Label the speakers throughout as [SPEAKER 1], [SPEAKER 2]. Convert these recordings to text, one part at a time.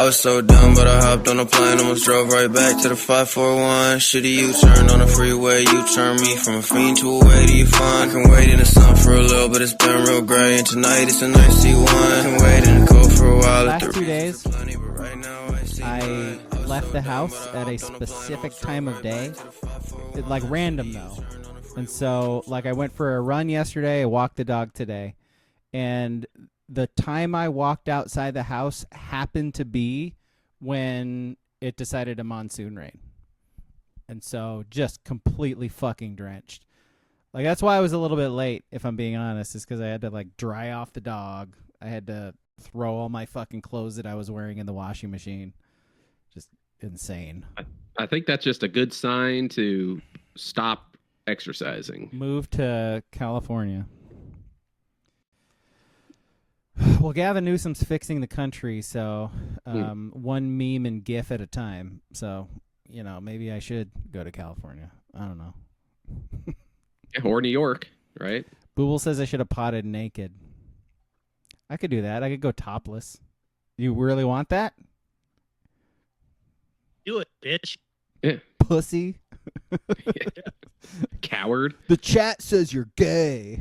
[SPEAKER 1] I was so dumb, but I hopped on a plane, almost drove right back to the 541. Shitty U-turn on the freeway, you turn me from a fiend to a way to you fun. I can wait in the sun for a little, but it's been real gray, and tonight it's a nice C1. I can wait in the cold for a while.
[SPEAKER 2] Last 2 days, I left the house at a specific time of day. It's like random though. And so like I went for a run yesterday, I walked the dog today. And the time I walked outside the house happened to be when it decided to monsoon rain. And so just completely fucking drenched. Like that's why I was a little bit late, if I'm being honest, is because I had to like dry off the dog. I had to throw all my fucking clothes that I was wearing in the washing machine. Just insane.
[SPEAKER 3] I think that's just a good sign to stop exercising.
[SPEAKER 2] Move to California. Well, Gavin Newsom's fixing the country, so one meme and GIF at a time. So, you know, maybe I should go to California. I don't know.
[SPEAKER 3] Or New York, right?
[SPEAKER 2] Booble says I should have potted naked. I could do that. I could go topless. You really want that?
[SPEAKER 4] Do it, bitch.
[SPEAKER 3] Yeah.
[SPEAKER 2] Pussy.
[SPEAKER 3] Coward.
[SPEAKER 2] The chat says you're gay.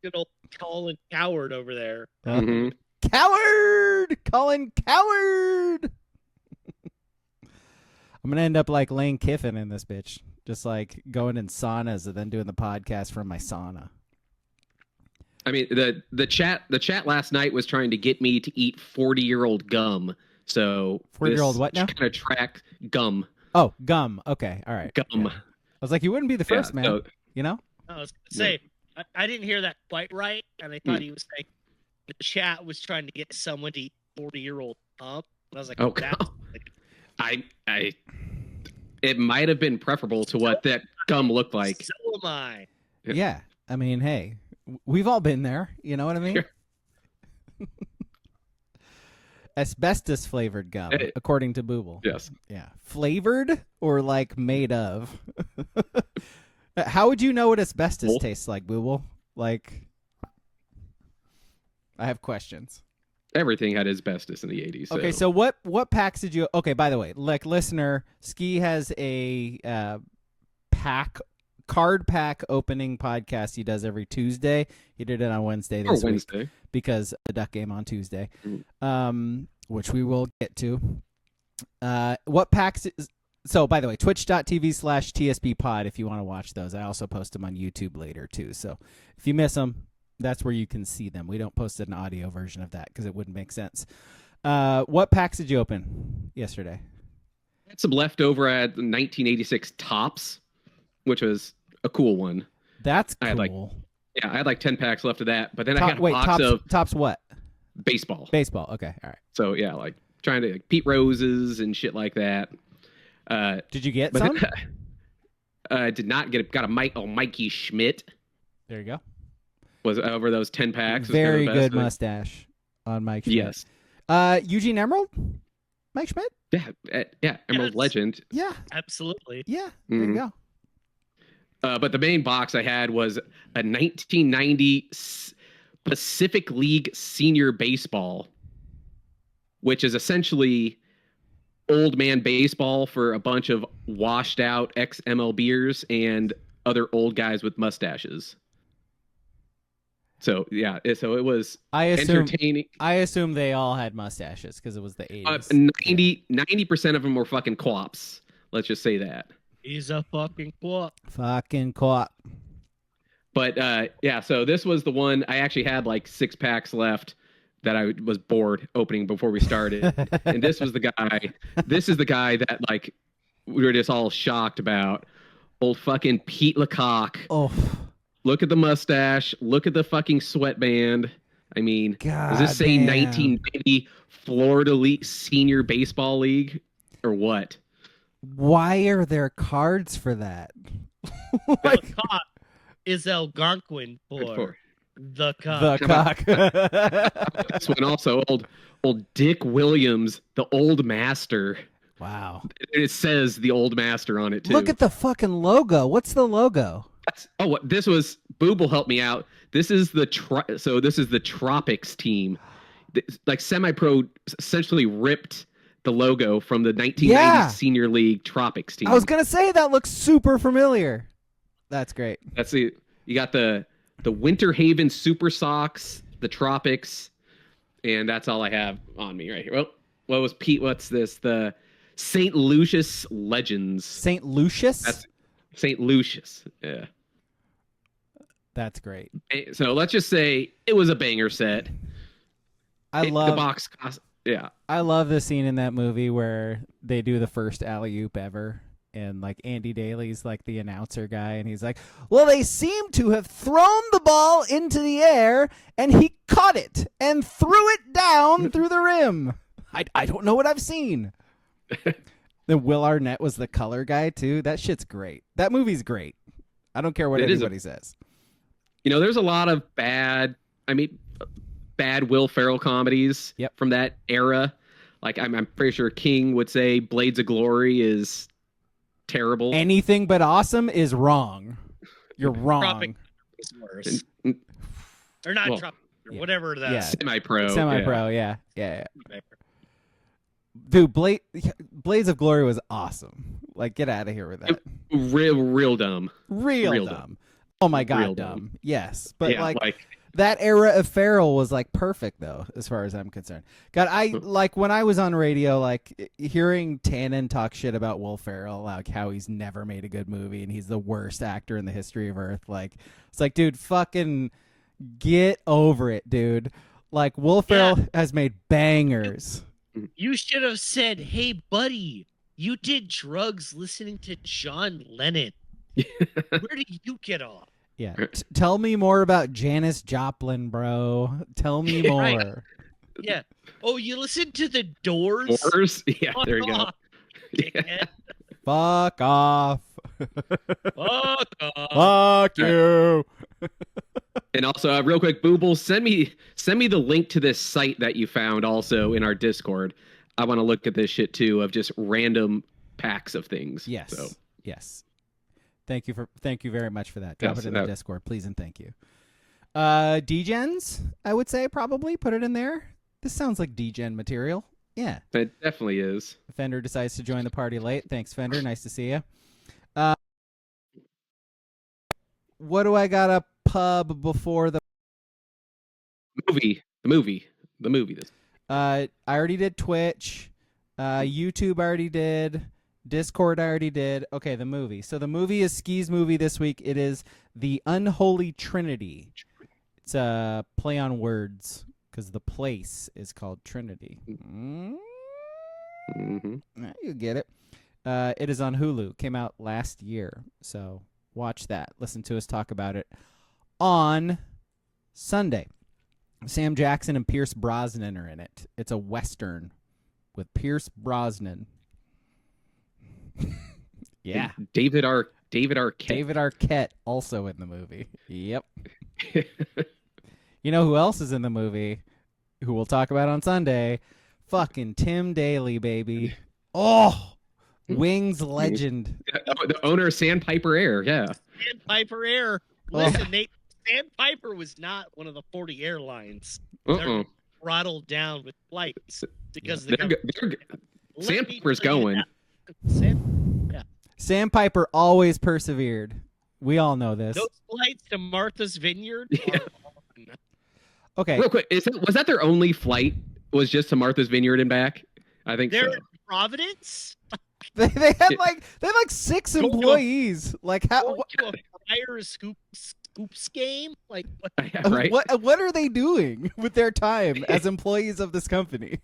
[SPEAKER 4] Good old Colin Coward over there.
[SPEAKER 3] Mm-hmm.
[SPEAKER 2] Coward! Colin Coward! I'm going to end up like Lane Kiffin in this bitch. Just like going in saunas and then doing the podcast from my sauna.
[SPEAKER 3] I mean, the chat last night was trying to get me to eat 40-year-old gum. So
[SPEAKER 2] 40-year-old what now?
[SPEAKER 3] Kind of track gum.
[SPEAKER 2] Oh, gum. Okay, all right.
[SPEAKER 3] Gum.
[SPEAKER 2] Yeah. I was like, you wouldn't be the first, man. So, you know?
[SPEAKER 4] I was going to say, I didn't hear that quite right, and I thought he was saying the chat was trying to get someone to eat 40-year-old pump. And I was like,
[SPEAKER 3] oh,
[SPEAKER 4] that's
[SPEAKER 3] I it might have been preferable to what that gum looked like.
[SPEAKER 4] So am I.
[SPEAKER 2] Yeah. I mean, hey, we've all been there. You know what I mean?
[SPEAKER 3] Sure.
[SPEAKER 2] Asbestos flavored gum, according to Booble.
[SPEAKER 3] Yes.
[SPEAKER 2] Yeah. Flavored or like made of? How would you know what asbestos tastes like, Booble? Like, I have questions.
[SPEAKER 3] Everything had asbestos in the 80s.
[SPEAKER 2] Okay, so what packs did you... Okay, by the way, like, listener, Ski has a card pack opening podcast he does every Tuesday. He did it on Wednesday this week because the Duck game on Tuesday, which we will get to. What packs... So, by the way, twitch.tv/TSPpod if you want to watch those. I also post them on YouTube later, too. So, if you miss them, that's where you can see them. We don't post an audio version of that because it wouldn't make sense. What packs did you open yesterday?
[SPEAKER 3] I had some leftover at 1986 Tops, which was a cool one.
[SPEAKER 2] That's cool.
[SPEAKER 3] I had like 10 packs left of that, but then I had a box of...
[SPEAKER 2] Tops what?
[SPEAKER 3] Baseball.
[SPEAKER 2] Baseball, okay, all right.
[SPEAKER 3] So, yeah, like trying to Pete Roses and shit like that.
[SPEAKER 2] Did you get some?
[SPEAKER 3] I did not get it. Got a Mikey Schmidt.
[SPEAKER 2] There you go.
[SPEAKER 3] Was over those 10 packs.
[SPEAKER 2] Very good mustache on Mike Schmidt.
[SPEAKER 3] Yes.
[SPEAKER 2] Eugene Emerald? Mike Schmidt?
[SPEAKER 3] Yeah. Emerald legend.
[SPEAKER 2] Yeah.
[SPEAKER 4] Absolutely.
[SPEAKER 2] Yeah. There you go.
[SPEAKER 3] But the main box I had was a 1990 Pacific League Senior Baseball, which is essentially old man baseball for a bunch of washed out ex-MLBers and other old guys with mustaches. So, yeah, so it was entertaining.
[SPEAKER 2] I assume they all had mustaches because it was the 80s.
[SPEAKER 3] 90% of them were fucking quaps. Let's just say that.
[SPEAKER 4] He's a fucking quap.
[SPEAKER 2] Fucking quap.
[SPEAKER 3] But, yeah, so this was the one. I actually had like 6 packs left that I was bored opening before we started. And this was the guy. This is the guy that, like, we were just all shocked about. Old fucking Pete Lecoq.
[SPEAKER 2] Oh.
[SPEAKER 3] Look at the mustache. Look at the fucking sweatband. I mean, does this say 1990 Florida League Senior Baseball League or what?
[SPEAKER 2] Why are there cards for that?
[SPEAKER 4] Like, Lecoq is Algonquin for the cock.
[SPEAKER 2] The cock.
[SPEAKER 3] This one also old Dick Williams, the old master.
[SPEAKER 2] Wow.
[SPEAKER 3] It says the old master on it too.
[SPEAKER 2] Look at the fucking logo. What's the logo?
[SPEAKER 3] This was Booble helped me out. This is the Tropics team. like semi-pro essentially ripped the logo from the 1990s
[SPEAKER 2] Yeah.
[SPEAKER 3] Senior League Tropics team.
[SPEAKER 2] I was gonna say that looks super familiar. That's great.
[SPEAKER 3] That's it. You got the Winter Haven Super Sox, the Tropics, and that's all I have on me right here. Well, what was Pete? What's this? The St. Lucius Legends.
[SPEAKER 2] St. Lucius?
[SPEAKER 3] That's St. Lucius. Yeah.
[SPEAKER 2] That's great.
[SPEAKER 3] So let's just say it was a banger set.
[SPEAKER 2] I love
[SPEAKER 3] the box cost. Yeah.
[SPEAKER 2] I love the scene in that movie where they do the first alley-oop ever. And like Andy Daly's like the announcer guy, and he's like, well, they seem to have thrown the ball into the air, and he caught it and threw it down through the rim. I don't know what I've seen. Then Will Arnett was the color guy too. That shit's great. That movie's great. I don't care what anybody says.
[SPEAKER 3] You know, there's a lot of bad Will Ferrell comedies from that era. Like I'm pretty sure King would say Blades of Glory is terrible.
[SPEAKER 2] Anything but awesome is wrong. You're wrong.
[SPEAKER 4] Tropic is worse. Or not Tropic, or whatever that.
[SPEAKER 2] Yeah.
[SPEAKER 3] Semi-pro.
[SPEAKER 2] Yeah. Dude, Blades of Glory was awesome. Like, get out of here with that.
[SPEAKER 3] Real dumb.
[SPEAKER 2] Real dumb. Oh my god, dumb. Yes, but
[SPEAKER 3] yeah, like
[SPEAKER 2] that era of Ferrell was like perfect though, as far as I'm concerned. God, I like when I was on radio, like hearing Tannen talk shit about Will Ferrell, like how he's never made a good movie and he's the worst actor in the history of Earth. Like, it's like, dude, fucking get over it, dude. Like, Will Ferrell has made bangers.
[SPEAKER 4] You should have said, "Hey, buddy, you did drugs listening to John Lennon. Where did you get off?"
[SPEAKER 2] Yeah. Tell me more about Janis Joplin, bro. Tell me more.
[SPEAKER 4] Right. Yeah. Oh, you listened to the Doors?
[SPEAKER 3] Doors? Yeah, there you go.
[SPEAKER 4] Yeah.
[SPEAKER 2] Fuck off.
[SPEAKER 4] Fuck off.
[SPEAKER 2] Fuck you.
[SPEAKER 3] And also, real quick, Booble, send me the link to this site that you found also in our Discord. I want to look at this shit too of just random packs of things.
[SPEAKER 2] Yes.
[SPEAKER 3] So.
[SPEAKER 2] Yes. Thank you very much for that. Drop it in the Discord, please and thank you. Degens, I would say probably put it in there. This sounds like Degen material. Yeah.
[SPEAKER 3] It definitely is.
[SPEAKER 2] Fender decides to join the party late. Thanks, Fender. Nice to see you. What do I got a pub before the
[SPEAKER 3] movie? The movie. This.
[SPEAKER 2] I already did Twitch. YouTube I already did. Discord I already did. Okay, the movie. So the movie is Ski's movie this week. It is The Unholy Trinity. It's a play on words because the place is called Trinity. You get it. It is on Hulu. Came out last year. So watch that. Listen to us talk about it on Sunday. Sam Jackson and Pierce Brosnan are in it. It's a Western with Pierce Brosnan. Yeah.
[SPEAKER 3] David Arquette.
[SPEAKER 2] David Arquette also in the movie. Yep. You know who else is in the movie? Who we'll talk about on Sunday? Fucking Tim Daly, baby. Oh, Wings legend.
[SPEAKER 3] The owner of Sandpiper Air. Yeah.
[SPEAKER 4] Sandpiper Air. Listen, Sandpiper was not one of the 40 airlines. They're throttled down with flights because
[SPEAKER 3] Sandpiper's going.
[SPEAKER 2] Sandpiper always persevered. We all know this.
[SPEAKER 4] Those flights to Martha's Vineyard.
[SPEAKER 3] Yeah.
[SPEAKER 2] Okay.
[SPEAKER 3] Real quick, was that their only flight? Was just to Martha's Vineyard and back? I think
[SPEAKER 4] they're
[SPEAKER 3] so.
[SPEAKER 4] in Providence.
[SPEAKER 2] They have like 6 employees. Like how?
[SPEAKER 4] To a Friars Scoops game? Like what?
[SPEAKER 3] Yeah, right?
[SPEAKER 2] What are they doing with their time as employees of this company?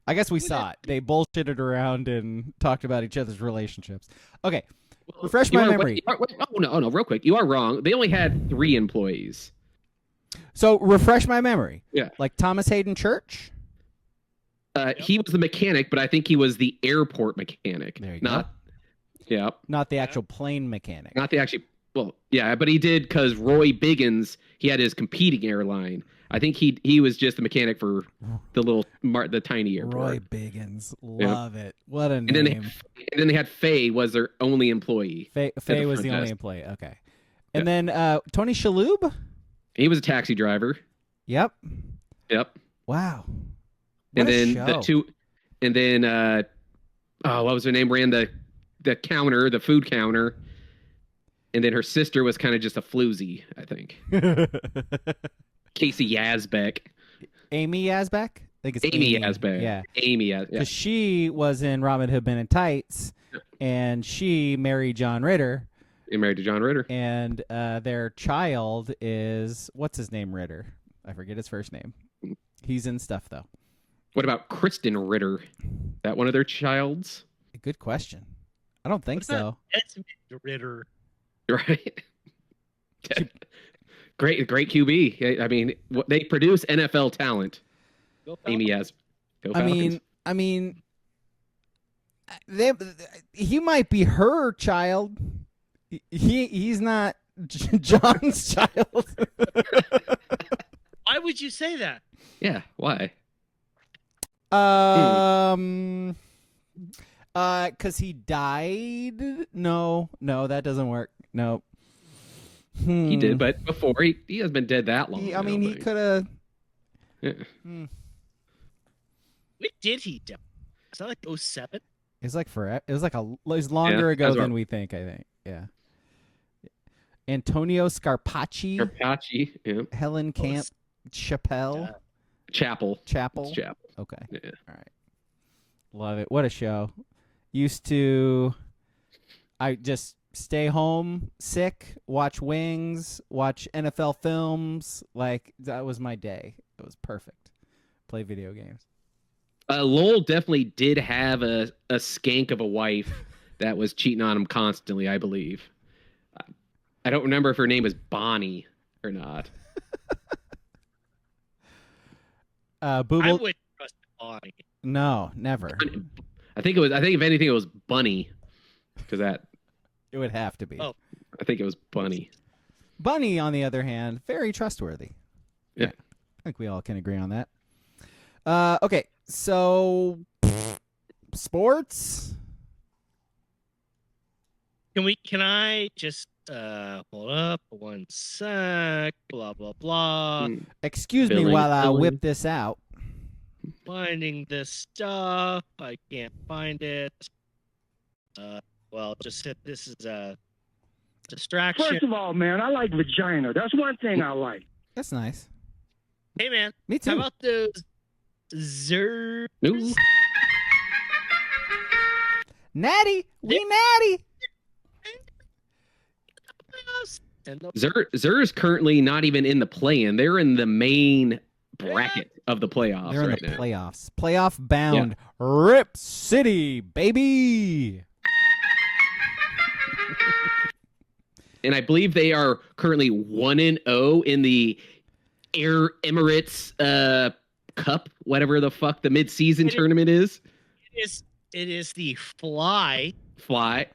[SPEAKER 2] I guess we saw it. They bullshitted around and talked about each other's relationships. Okay, refresh my memory.
[SPEAKER 3] No, real quick. You are wrong. They only had 3 employees.
[SPEAKER 2] So refresh my memory.
[SPEAKER 3] Yeah.
[SPEAKER 2] Like Thomas Hayden Church?
[SPEAKER 3] He was the mechanic, but I think he was the airport mechanic.
[SPEAKER 2] There you go.
[SPEAKER 3] Yeah.
[SPEAKER 2] Not the actual plane mechanic.
[SPEAKER 3] Not the actual. Well, yeah, but he did because Roy Biggins, he had his competing airline. I think he was just the mechanic for the tiny airport.
[SPEAKER 2] Roy Biggins, love it. What a name!
[SPEAKER 3] And then they had Faye was their only employee.
[SPEAKER 2] Faye was the only employee. Okay, and then Tony Shalhoub.
[SPEAKER 3] He was a taxi driver.
[SPEAKER 2] Yep.
[SPEAKER 3] Yep.
[SPEAKER 2] Wow.
[SPEAKER 3] And
[SPEAKER 2] What a
[SPEAKER 3] then
[SPEAKER 2] show.
[SPEAKER 3] the two, and then what was her name? Ran the counter, the food counter, and then her sister was kind of just a floozy, I think. Casey Yazbek.
[SPEAKER 2] Amy Yazbek? I think it's
[SPEAKER 3] Amy Yazbek.
[SPEAKER 2] Yeah.
[SPEAKER 3] Amy Yazbek. Yeah.
[SPEAKER 2] Because she was in Robin Hood Men in Tights, and she married John Ritter.
[SPEAKER 3] You're married to John Ritter.
[SPEAKER 2] And their child is, what's his name, Ritter? I forget his first name. He's in stuff, though.
[SPEAKER 3] What about Kristen Ritter? That one of their childs?
[SPEAKER 2] Good question. I don't think so.
[SPEAKER 4] That's Ritter.
[SPEAKER 3] Right. Great QB. I mean, they produce NFL talent. Amy has.
[SPEAKER 2] I mean, he might be her child. He's not John's child.
[SPEAKER 4] Why would you say that?
[SPEAKER 3] Yeah. Why?
[SPEAKER 2] Because he died. No, that doesn't work. No.
[SPEAKER 3] He did, but before he has been dead that long.
[SPEAKER 2] I mean, he could have.
[SPEAKER 3] Yeah.
[SPEAKER 4] When did he die? Is that like 07?
[SPEAKER 2] It's like forever. It was longer ago than we think. I think. Yeah. Antonio Scarpacci.
[SPEAKER 3] Yeah.
[SPEAKER 2] Helen Camp. Chappelle.
[SPEAKER 3] Chapel.
[SPEAKER 2] It's
[SPEAKER 3] Chapel.
[SPEAKER 2] Okay.
[SPEAKER 3] Yeah.
[SPEAKER 2] All right. Love it. What a show. I just stay home sick, watch Wings, watch NFL films. Like, that was my day. It was perfect. Play video games.
[SPEAKER 3] Lowell definitely did have a skank of a wife that was cheating on him constantly, I believe. I don't remember if her name was Bonnie or not.
[SPEAKER 2] Booble.
[SPEAKER 4] I wouldn't trust Bonnie.
[SPEAKER 2] No, never.
[SPEAKER 3] I think if anything, it was Bunny, because that.
[SPEAKER 2] It would have to be.
[SPEAKER 4] Oh.
[SPEAKER 3] I think it was Bunny.
[SPEAKER 2] Bunny, on the other hand, very trustworthy.
[SPEAKER 3] Yeah.
[SPEAKER 2] I think we all can agree on that. Okay, so sports.
[SPEAKER 4] Can I just hold up one sec? Blah blah blah.
[SPEAKER 2] Excuse me while I whip this out.
[SPEAKER 4] Finding this stuff. I can't find it. Well, just hit this is a distraction.
[SPEAKER 5] First of all, man, I like vagina. That's one thing I like.
[SPEAKER 2] That's nice.
[SPEAKER 4] Hey, man.
[SPEAKER 2] Me too.
[SPEAKER 4] How about those Zers?
[SPEAKER 3] Ooh.
[SPEAKER 2] Natty, we natty.
[SPEAKER 3] Zer's currently not even in the play-in. They're in the main bracket of the playoffs.
[SPEAKER 2] They're in
[SPEAKER 3] right
[SPEAKER 2] the
[SPEAKER 3] now.
[SPEAKER 2] playoffs. Playoff bound. Yeah. Rip City, baby.
[SPEAKER 3] And I believe they are currently 1-0 in the Air Emirates Cup, whatever the fuck the mid-season tournament is.
[SPEAKER 4] It is the Fly Emirates.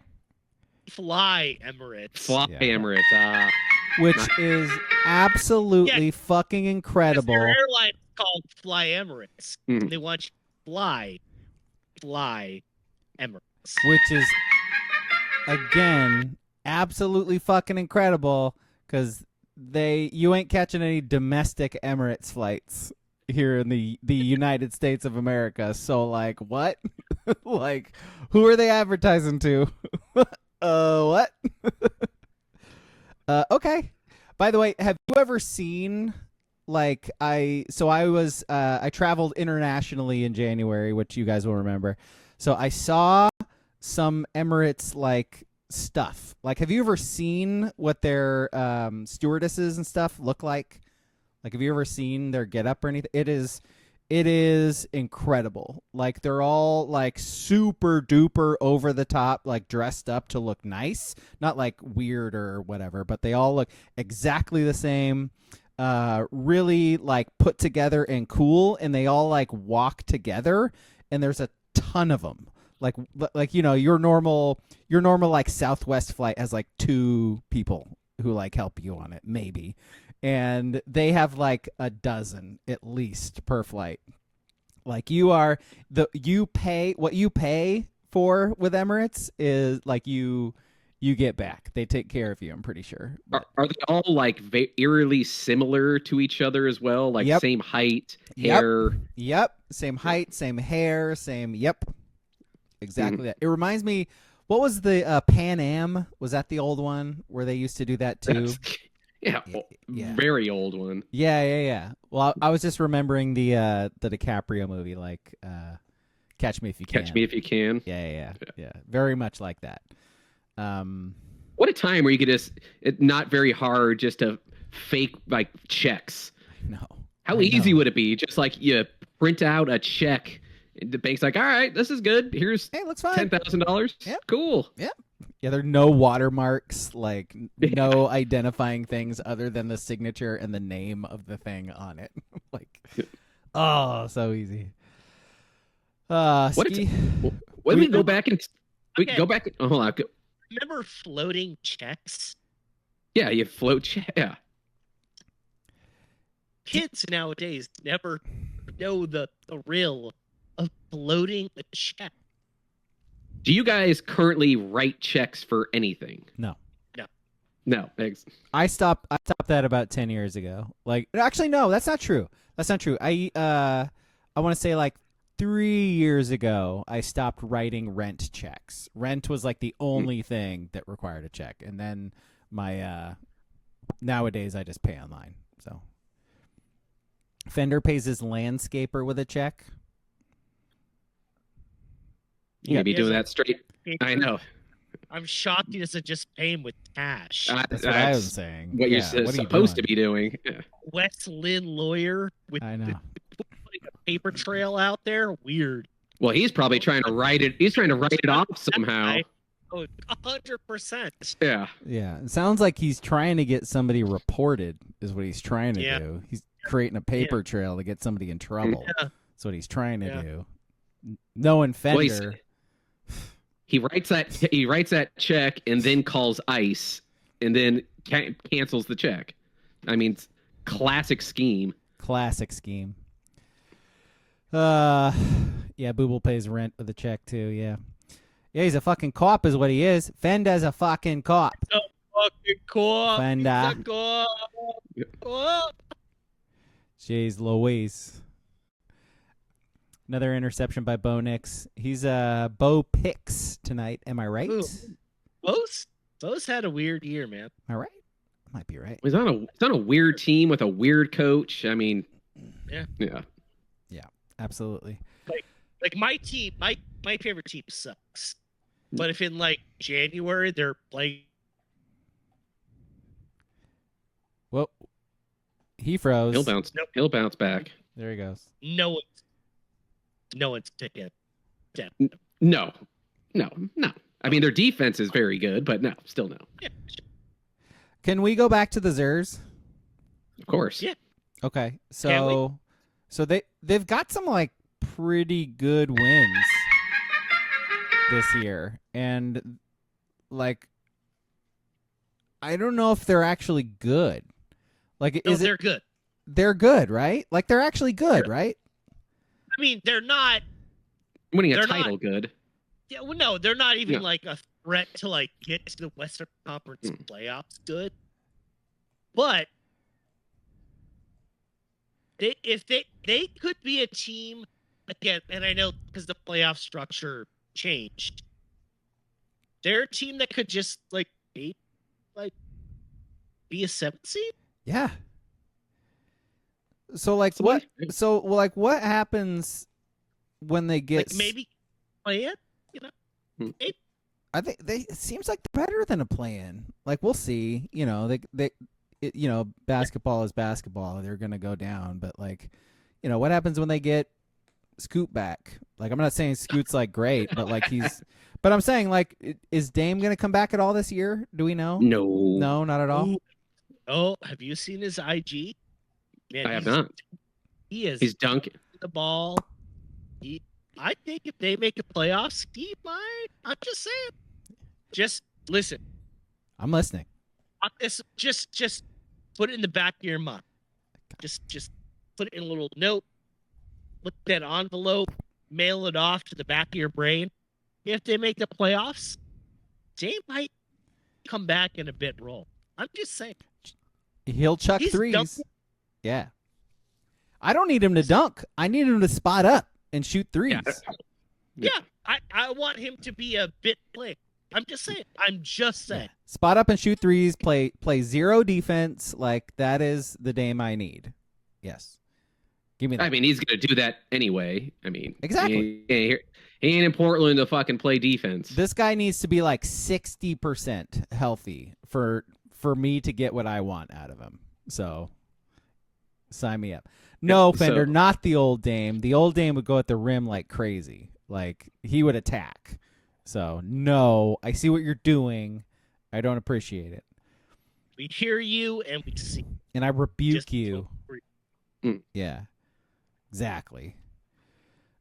[SPEAKER 3] Emirates.
[SPEAKER 2] Which is absolutely fucking incredible.
[SPEAKER 4] Their airline is called Fly Emirates.
[SPEAKER 3] Mm.
[SPEAKER 4] They want you to fly Emirates.
[SPEAKER 2] Which is, again, absolutely fucking incredible, because you ain't catching any domestic Emirates flights here in the United States of America. So, like, what? Like, who are they advertising to? What? Okay. By the way, have you ever seen, like, I traveled internationally in January, which you guys will remember. So I saw some Emirates, like, stuff. Like, have you ever seen what their stewardesses and stuff look like? Like, have you ever seen their getup or anything? It is incredible. Like, they're all, like, super duper over the top, like, dressed up to look nice. Not, like, weird or whatever, but they all look exactly the same. Really, like, put together and cool, and they all, like, walk together, and there's a ton of them. Like, you know, your normal like Southwest flight has like 2 people who like help you on it, maybe. And they have like a dozen at least per flight. Like, what you pay for with Emirates is like you you get back. They take care of you, I'm pretty sure.
[SPEAKER 3] Are they all like eerily similar to each other as well? Like
[SPEAKER 2] Yep.
[SPEAKER 3] same height, hair?
[SPEAKER 2] Yep. Same height, same hair, same. Yep. Exactly that. It reminds me, what was the Pan Am? Was that the old one where they used to do that too?
[SPEAKER 3] Yeah. Very old one.
[SPEAKER 2] Yeah. Well, I was just remembering the DiCaprio movie, like Catch Me If You Can.
[SPEAKER 3] Catch Me If You Can.
[SPEAKER 2] Yeah. Very much like that.
[SPEAKER 3] What a time where you could just, not very hard, just to fake like checks.
[SPEAKER 2] No.
[SPEAKER 3] How easy would it be? Just like you print out a check. The bank's like, all right, this is good. Here's
[SPEAKER 2] looks fine.
[SPEAKER 3] $10,000.
[SPEAKER 2] Yep.
[SPEAKER 3] Cool.
[SPEAKER 2] Yep. Yeah, there are no watermarks, like no identifying things other than the signature and the name of the thing on it. Oh, so easy.
[SPEAKER 3] What if we go back and go back? Oh, hold on.
[SPEAKER 4] Remember floating checks?
[SPEAKER 3] Yeah, you float check. Yeah.
[SPEAKER 4] Kids nowadays never know the thrill of floating a check.
[SPEAKER 3] Do you guys currently write checks for anything?
[SPEAKER 2] No.
[SPEAKER 3] I
[SPEAKER 2] stopped that about 10 years ago. Like, actually, no, that's not true. I want to say like 3 years ago, I stopped writing rent checks. Rent was like the only thing that required a check. And then nowadays I just pay online. So Fender pays his landscaper with a check.
[SPEAKER 3] You gotta be doing that straight. I know.
[SPEAKER 4] I'm shocked he doesn't just pay him with cash.
[SPEAKER 2] That's what I was saying.
[SPEAKER 3] What you're supposed to be doing. Yeah.
[SPEAKER 4] Wes Lynn lawyer with
[SPEAKER 2] I know.
[SPEAKER 4] putting a paper trail out there. Weird.
[SPEAKER 3] Well, he's probably trying to write it. He's trying to write it off somehow.
[SPEAKER 4] 100%.
[SPEAKER 3] Yeah.
[SPEAKER 2] Yeah. It sounds like he's trying to get somebody reported, is what he's trying to do. He's creating a paper trail to get somebody in trouble.
[SPEAKER 4] Yeah.
[SPEAKER 2] That's what he's trying to do. Knowing Fender.
[SPEAKER 3] Well, he writes that check and then calls ICE and then cancels the check. I mean, classic scheme.
[SPEAKER 2] Yeah, Booble pays rent with a check too. Yeah, he's a fucking cop, is what he is. Fender's a fucking cop.
[SPEAKER 4] A fucking cop.
[SPEAKER 2] Fender.
[SPEAKER 4] He's a cop.
[SPEAKER 2] Jeez Louise. Another interception by Bo Nix. He's Bo Picks tonight. Am I right?
[SPEAKER 4] Bo's had a weird year, man.
[SPEAKER 2] Am I right? Might be right.
[SPEAKER 3] He's on a weird team with a weird coach. I mean,
[SPEAKER 4] yeah,
[SPEAKER 2] absolutely.
[SPEAKER 4] Like my team, my favorite team sucks. But if in like January they're playing,
[SPEAKER 2] well, he froze.
[SPEAKER 3] He'll bounce back.
[SPEAKER 2] There he goes.
[SPEAKER 4] no one's picking.
[SPEAKER 3] No. I mean, their defense is very good, but still no.
[SPEAKER 4] Yeah.
[SPEAKER 2] Can we go back to the Zers?
[SPEAKER 3] Of course.
[SPEAKER 4] Yeah.
[SPEAKER 2] Okay. So they've got some like pretty good wins this year, and like I don't know if they're actually good. Like,
[SPEAKER 4] They're good.
[SPEAKER 2] They're good, right? Like they're actually good, right?
[SPEAKER 4] I mean, they're not
[SPEAKER 3] winning a title good.
[SPEAKER 4] Yeah, well, no, they're not even like a threat to like get to the Western Conference playoffs good. But if they could be a team again, and I know because the playoff structure changed, they're a team that could just be a 7th seed.
[SPEAKER 2] Yeah. So what happens when they get
[SPEAKER 4] maybe play it? Maybe.
[SPEAKER 2] I think it seems like they're better than a play-in. Like we'll see. Basketball is basketball. They're gonna go down, but what happens when they get Scoot back? Like I'm not saying Scoot's great, but but I'm saying is Dame gonna come back at all this year? Do we know? No, not at all.
[SPEAKER 4] Oh, have you seen his IG? Man,
[SPEAKER 3] I have not. He's dunking
[SPEAKER 4] the ball. I think if they make a playoffs, he might. I'm just saying. Just listen.
[SPEAKER 2] I'm listening.
[SPEAKER 4] Just put it in the back of your mind. Just put it in a little note. Put that envelope. Mail it off to the back of your brain. If they make the playoffs, Dame might come back in a bit role. I'm just saying.
[SPEAKER 2] He'll chuck
[SPEAKER 4] He's
[SPEAKER 2] threes.
[SPEAKER 4] dunking.
[SPEAKER 2] Yeah. I don't need him to dunk. I need him to spot up and shoot threes.
[SPEAKER 4] Yeah, I want him to be a bit player. I'm just saying.
[SPEAKER 2] Yeah. Spot up and shoot threes. Play zero defense. Like, that is the Dame I need. Yes. Give me that.
[SPEAKER 3] I mean, he's going to do that anyway. I mean,
[SPEAKER 2] exactly.
[SPEAKER 3] He ain't in Portland to fucking play defense.
[SPEAKER 2] This guy needs to be like 60% healthy for me to get what I want out of him. So, sign me up. No, Fender, not the old Dame. The old Dame would go at the rim like crazy. Like, he would attack. So, no, I see what you're doing. I don't appreciate it.
[SPEAKER 4] We hear you and we see.
[SPEAKER 2] And I rebuke
[SPEAKER 4] Just
[SPEAKER 2] you. Yeah, exactly.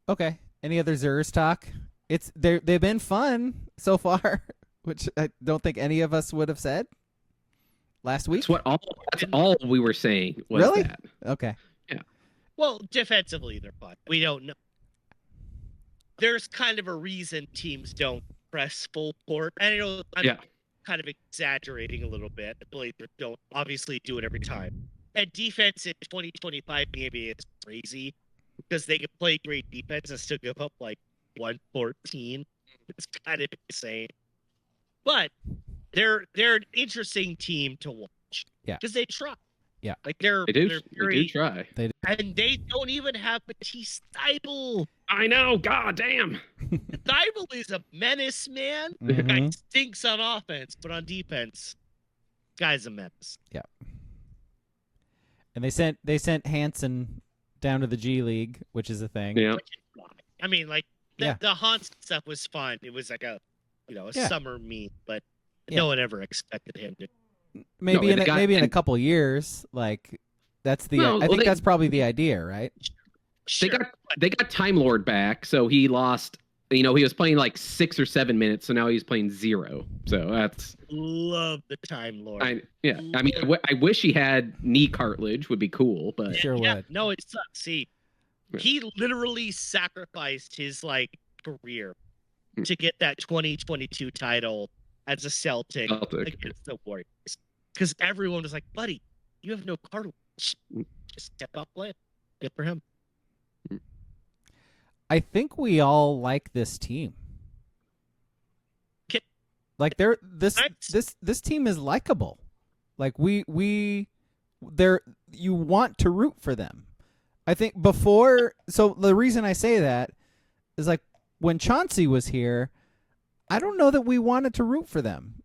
[SPEAKER 2] Okay. Any other Zers talk? They've been fun so far, which I don't think any of us would have said last week.
[SPEAKER 3] That's all we were saying was
[SPEAKER 2] really?
[SPEAKER 3] that.
[SPEAKER 2] Okay.
[SPEAKER 3] Yeah.
[SPEAKER 4] Well, defensively, they're fine. We don't know. There's kind of a reason teams don't press full court. I know I'm kind of exaggerating a little bit. The Blazers don't obviously do it every time. And defense in 2025 maybe it's crazy because they can play great defense and still give up like 114. It's kind of insane. But they're an interesting team to watch.
[SPEAKER 2] Yeah.
[SPEAKER 4] Because they try.
[SPEAKER 2] Yeah.
[SPEAKER 3] They do try.
[SPEAKER 4] And they don't even have Matisse Thybulle.
[SPEAKER 3] I know. God damn.
[SPEAKER 4] Thybulle is a menace, man.
[SPEAKER 2] Mm-hmm.
[SPEAKER 4] The guy stinks on offense, but on defense, guy's a menace.
[SPEAKER 2] Yeah. And they sent Hansen down to the G League, which is a thing.
[SPEAKER 3] Yeah.
[SPEAKER 4] I mean, like the Hansen stuff was fun. It was like a summer meet, but no one ever expected him to.
[SPEAKER 2] Maybe in a couple years, like that's the. I think that's probably the idea, right?
[SPEAKER 4] Sure.
[SPEAKER 3] They got Time Lord back, so he lost. He was playing like 6 or 7 minutes, so now he's playing 0. So that's
[SPEAKER 4] love the Time Lord.
[SPEAKER 3] I wish he had knee cartilage. Would be cool, but
[SPEAKER 2] sure would.
[SPEAKER 4] No, it sucks. See, he literally sacrificed his career to get that 2022 title as a Celtic against the Warriors. Because everyone was like, buddy, you have no cartilage. Just step up playing. Good for him.
[SPEAKER 2] I think we all like this team. Like this team is likable. Like you want to root for them. I think so the reason I say that is like when Chauncey was here, I don't know that we wanted to root for them.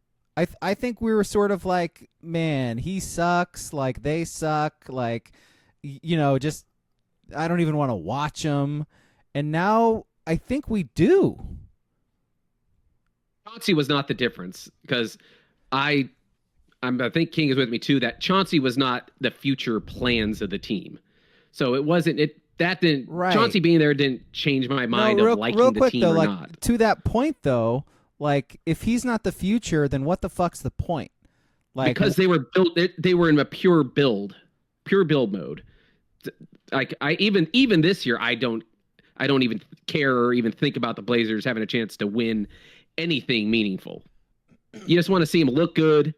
[SPEAKER 2] I think we were sort of like, man, he sucks, like they suck, like just I don't even want to watch them. And now I think we do.
[SPEAKER 3] Chauncey was not the difference because I think King is with me too, that Chauncey was not the future plans of the team. So it wasn't right. Chauncey being there didn't change my mind of liking
[SPEAKER 2] real
[SPEAKER 3] the
[SPEAKER 2] quick,
[SPEAKER 3] team
[SPEAKER 2] though,
[SPEAKER 3] or
[SPEAKER 2] like,
[SPEAKER 3] not.
[SPEAKER 2] To that point though, like if he's not the future, then what the fuck's the point? Like
[SPEAKER 3] because they were built they were in a pure build mode. Like even this year I don't even care or even think about the Blazers having a chance to win anything meaningful. You just want to see them look good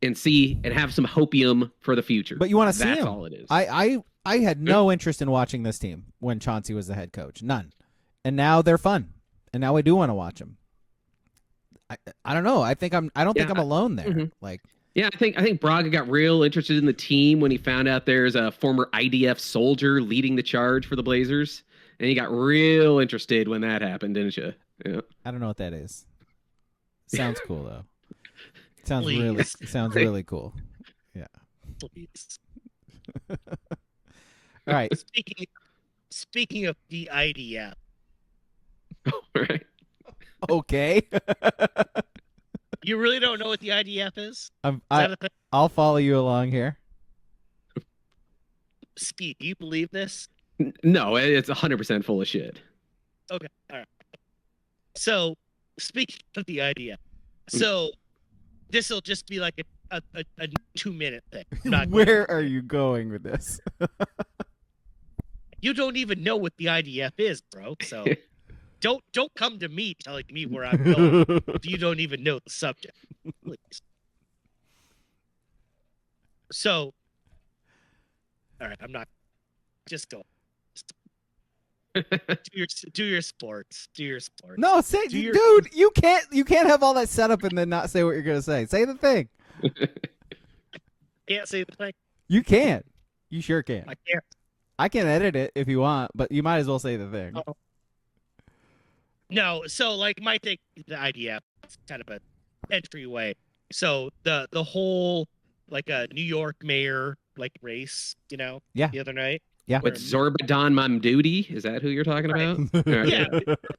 [SPEAKER 3] and have some hopium for the future.
[SPEAKER 2] But you want to see
[SPEAKER 3] That's
[SPEAKER 2] him.
[SPEAKER 3] all it is.
[SPEAKER 2] I had no interest in watching this team when Chauncey was the head coach. None. And now they're fun. And now I do want to watch them. I don't know. I don't think I'm alone there.
[SPEAKER 3] Mm-hmm.
[SPEAKER 2] Like
[SPEAKER 3] yeah, I think Braga got real interested in the team when he found out there's a former IDF soldier leading the charge for the Blazers. And he got real interested when that happened, didn't you? Yeah.
[SPEAKER 2] I don't know what that is. Sounds cool though. Sounds really cool. Yeah.
[SPEAKER 4] Please.
[SPEAKER 2] All right.
[SPEAKER 4] Speaking of the IDF.
[SPEAKER 3] All right.
[SPEAKER 2] Okay.
[SPEAKER 4] You really don't know what the IDF is?
[SPEAKER 2] I'll follow you along here.
[SPEAKER 4] Speed, do you believe this?
[SPEAKER 3] No, it's 100% full of shit.
[SPEAKER 4] Okay, all right. So, speaking of the IDF, so this will just be like a 2-minute thing.
[SPEAKER 2] Where are you going with this?
[SPEAKER 4] You don't even know what the IDF is, bro. So don't come to me telling me where I'm going if you don't even know the subject. Please. So, all right, I'm not. Just go. Do your sports. Do your sports.
[SPEAKER 2] No, say, dude, you can't have all that set up and then not say what you're gonna say. Say the thing.
[SPEAKER 4] Can't say the thing.
[SPEAKER 2] You can't. You sure can.
[SPEAKER 4] I can't.
[SPEAKER 2] I can edit it if you want, but you might as well say the thing.
[SPEAKER 4] Oh. No, so like my take, the IDF, it's kind of an entryway. So the whole like a New York mayor like race, the other night.
[SPEAKER 2] Yeah.
[SPEAKER 3] With Zorbadan Mamdoudi, is that who you're talking about?
[SPEAKER 4] Yeah,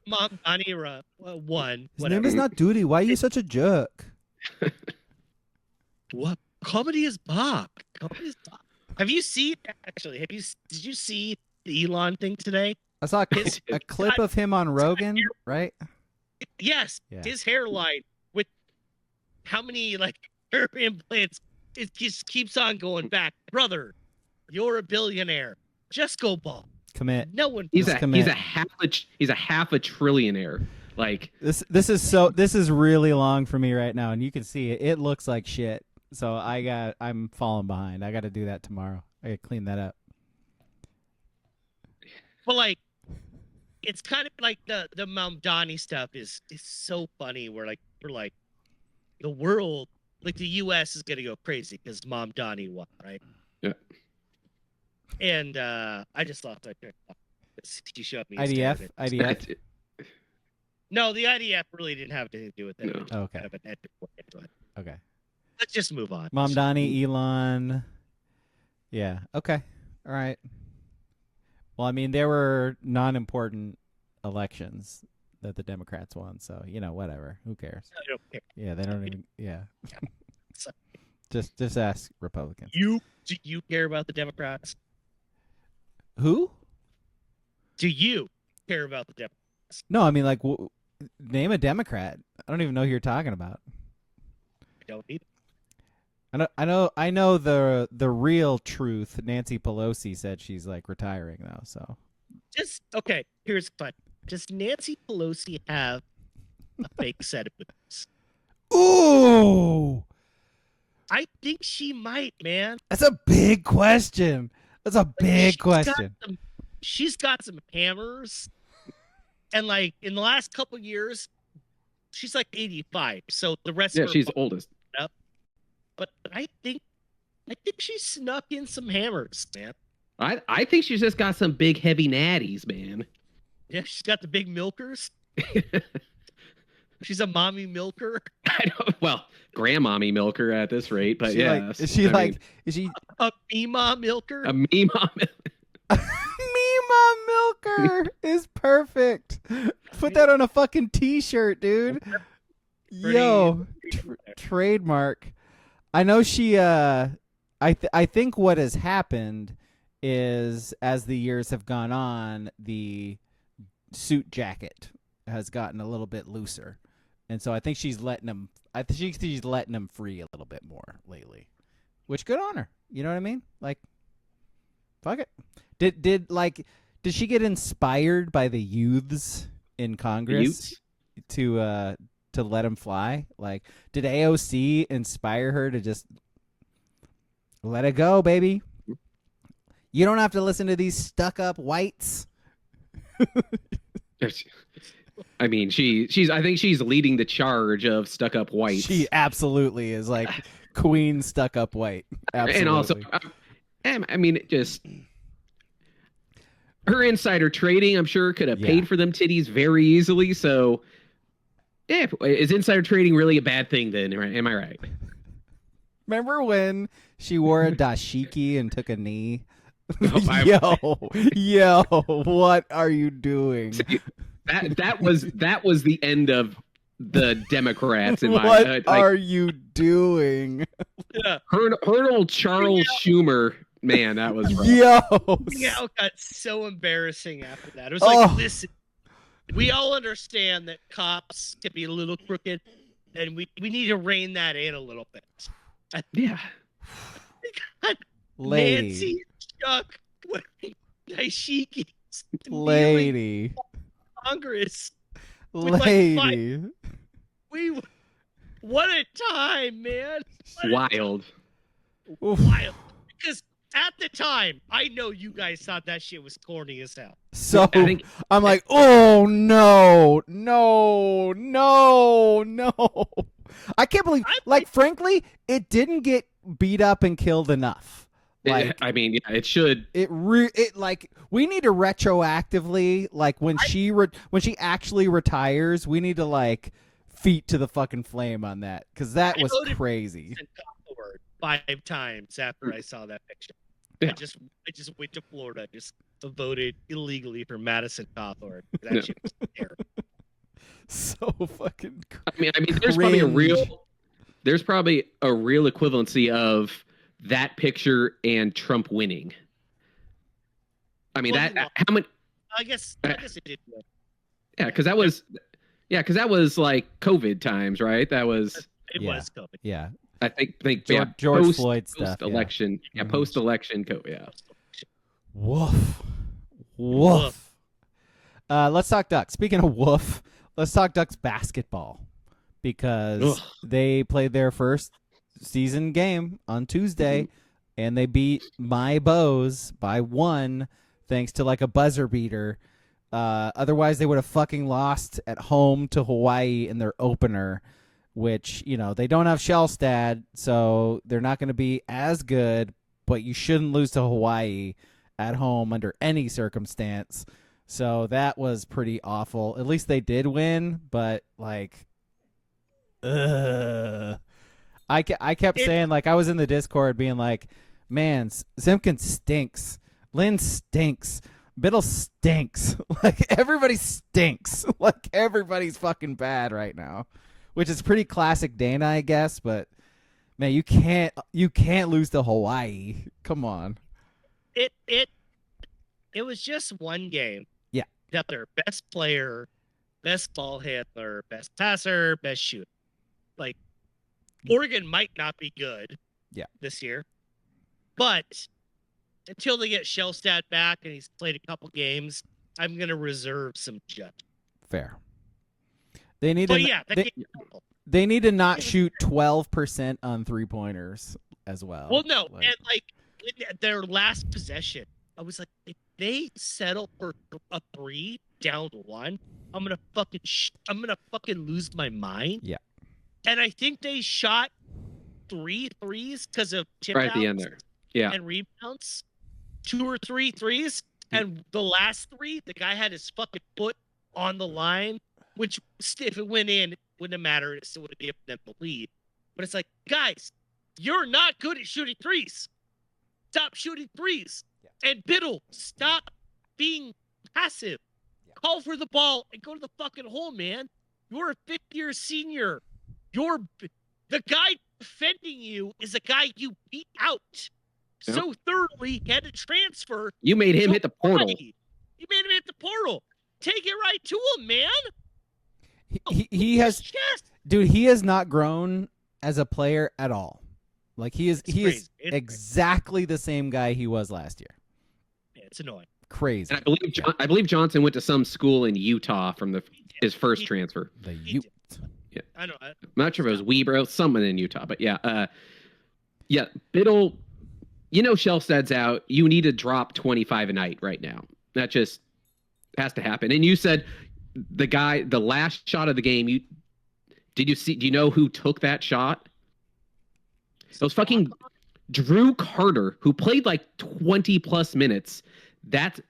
[SPEAKER 4] Mom Anira won.
[SPEAKER 2] His name is not Duty. Why are you such a jerk?
[SPEAKER 4] What? Comedy is Bob. Have you seen? Actually, did you see the Elon thing today?
[SPEAKER 2] I saw a clip of him on Rogan, right?
[SPEAKER 4] Yes,
[SPEAKER 2] yeah.
[SPEAKER 4] His hairline with how many like hair implants? It just keeps on going back, brother. You're a billionaire. Just go bald.
[SPEAKER 2] Commit.
[SPEAKER 4] No one.
[SPEAKER 3] He's a half a trillionaire. Like
[SPEAKER 2] this is really long for me right now, and you can see it. It looks like shit. So I'm falling behind. I got to do that tomorrow. I got to clean that up.
[SPEAKER 4] But like, it's kind of like the Mamdani stuff is so funny. We're like the world, like the U.S. is gonna go crazy because Mamdani won, right?
[SPEAKER 3] Yeah.
[SPEAKER 4] And I just lost my train of thought. She showed me
[SPEAKER 2] IDF.
[SPEAKER 4] No, the IDF really didn't have anything to do with it.
[SPEAKER 3] No.
[SPEAKER 2] Oh, okay.
[SPEAKER 4] Kind of an entry point into it.
[SPEAKER 2] Okay.
[SPEAKER 4] Let's just move on.
[SPEAKER 2] Mamdani, Elon. Yeah. Okay. All right. Well, I mean, there were non-important elections that the Democrats won, so whatever. Who cares?
[SPEAKER 4] I don't care.
[SPEAKER 2] Yeah, they don't even. Yeah. Just ask Republicans.
[SPEAKER 4] Do you care about the Democrats?
[SPEAKER 2] Who?
[SPEAKER 4] Do you care about the Democrats?
[SPEAKER 2] No, I mean, like, name a Democrat. I don't even know who you're talking about.
[SPEAKER 4] I don't either.
[SPEAKER 2] I know the real truth. Nancy Pelosi said she's like retiring though. So
[SPEAKER 4] okay. Here's fun. Does Nancy Pelosi have a fake set of boobs?
[SPEAKER 2] Ooh,
[SPEAKER 4] I think she might, man.
[SPEAKER 2] that's a big question. That's a big question.
[SPEAKER 4] She's got some hammers, and like in the last couple of years, she's like 85. So the rest of her
[SPEAKER 3] she's oldest.
[SPEAKER 4] Up. But I think she snuck in some hammers, man.
[SPEAKER 3] I think she's just got some big heavy natties, man.
[SPEAKER 4] Yeah, she's got the big milkers. She's a mommy milker.
[SPEAKER 3] Well, grandmommy milker at this rate, but yeah.
[SPEAKER 2] Is she
[SPEAKER 4] a Mima milker?
[SPEAKER 3] A Mima
[SPEAKER 2] Mima milker is perfect. Put that on a fucking t-shirt, dude. Yo, trademark. I know she. I think what has happened is as the years have gone on, the suit jacket has gotten a little bit looser, and so I think she's letting him. I think she's letting him free a little bit more lately, which good on her. You know what I mean? Like, fuck it. Did she get inspired by the youths in Congress to let him fly? Like, did AOC inspire her to just let it go, baby? You don't have to listen to these stuck-up whites.
[SPEAKER 3] I mean, I think she's leading the charge of stuck-up whites.
[SPEAKER 2] She absolutely is like queen stuck-up white. Absolutely.
[SPEAKER 3] And also, I mean, just her insider trading, I'm sure, could have paid for them titties very easily. So, yeah, is insider trading really a bad thing then? Am I right?
[SPEAKER 2] Remember when she wore a dashiki and took a knee? Yo, what are you doing?
[SPEAKER 3] That was the end of the Democrats.
[SPEAKER 2] What are you doing?
[SPEAKER 3] Her old Charles Schumer, man, that was rough.
[SPEAKER 4] Yo, it got so embarrassing after that. It was like, listen, we all understand that cops can be a little crooked, and we need to rein that in a little bit.
[SPEAKER 3] Yeah.
[SPEAKER 4] Nancy Chuck wearing dashikis.
[SPEAKER 2] Lady.
[SPEAKER 4] Congress.
[SPEAKER 2] Lady.
[SPEAKER 4] What a time, man.
[SPEAKER 3] Wild.
[SPEAKER 4] Wild. Because at the time, I know you guys thought that shit was corny as hell.
[SPEAKER 2] So I'm like, oh no. I can't believe, frankly, it didn't get beat up and killed enough. Like,
[SPEAKER 3] it should.
[SPEAKER 2] We need to retroactively, when she actually retires, we need to feet to the fucking flame on that, because that was crazy.
[SPEAKER 4] 5 times after I saw that picture.
[SPEAKER 3] Yeah.
[SPEAKER 4] I just went to Florida, just voted illegally for Madison Cawthorn. That shit was terrible.
[SPEAKER 2] So fucking.
[SPEAKER 3] There's probably a real equivalency of that picture and Trump winning. How many?
[SPEAKER 4] I guess it did.
[SPEAKER 3] Yeah, because that was like COVID times, right? That was.
[SPEAKER 4] It was COVID.
[SPEAKER 2] Yeah.
[SPEAKER 3] I think
[SPEAKER 2] George Floyd stuff.
[SPEAKER 3] Post-election. Yeah, post-election COVID. Yeah.
[SPEAKER 2] Woof. Let's talk Ducks. Speaking of woof, let's talk Ducks basketball, because they played their first season game on Tuesday, and they beat my Bows by 1, thanks to a buzzer beater. Otherwise, they would have fucking lost at home to Hawaii in their opener, which, they don't have Shellstad, so they're not going to be as good, but you shouldn't lose to Hawaii at home under any circumstance. So that was pretty awful. At least they did win, but I kept saying, I was in the Discord being like, man, Simpkins stinks. Lynn stinks. Bittle stinks. Everybody stinks. Everybody's fucking bad right now. Which is pretty classic Dana, I guess, but man, you can't lose to Hawaii. Come on.
[SPEAKER 4] It was just one game.
[SPEAKER 2] Yeah.
[SPEAKER 4] That their best player, best ball handler, best passer, best shooter. Oregon might not be good this year, but until they get Shellstad back and he's played a couple games, I'm going to reserve some judgment.
[SPEAKER 2] Fair. They need they need to not shoot 12% on 3-pointers as well.
[SPEAKER 4] Well, no, and their last possession, I was like, if they settle for a 3 down 1, I'm gonna fucking lose my mind.
[SPEAKER 2] Yeah.
[SPEAKER 4] And I think they shot 3 threes because of tip
[SPEAKER 3] right at the end there. Yeah.
[SPEAKER 4] And rebounds, 2 or 3 threes, and the last 3, the guy had his fucking foot on the line. Which, if it went in, it wouldn't have mattered. It still would have given them the lead. But it's guys, you're not good at shooting threes. Stop shooting threes. Yeah. And Bittle, stop being passive. Yeah. Call for the ball and go to the fucking hole, man. You're a 5th-year senior. The guy defending you is a guy you beat out so thoroughly, he had to transfer.
[SPEAKER 3] You made him hit the portal.
[SPEAKER 4] You made him hit the portal. Take it right to him, man.
[SPEAKER 2] He has not grown as a player at all. He is exactly the same guy he was last year.
[SPEAKER 4] Yeah, it's annoying.
[SPEAKER 2] Crazy.
[SPEAKER 3] And I believe Johnson went to some school in Utah from his first transfer.
[SPEAKER 2] Yeah.
[SPEAKER 4] I know.
[SPEAKER 3] I'm not sure if it was Weber, someone in Utah, but yeah. Bittle, Shellstad's out. You need to drop 25 a night right now. That just has to happen. And you said the last shot of the game, do you know who took that shot? It was fucking Drew Carter, who played 20 plus minutes. That's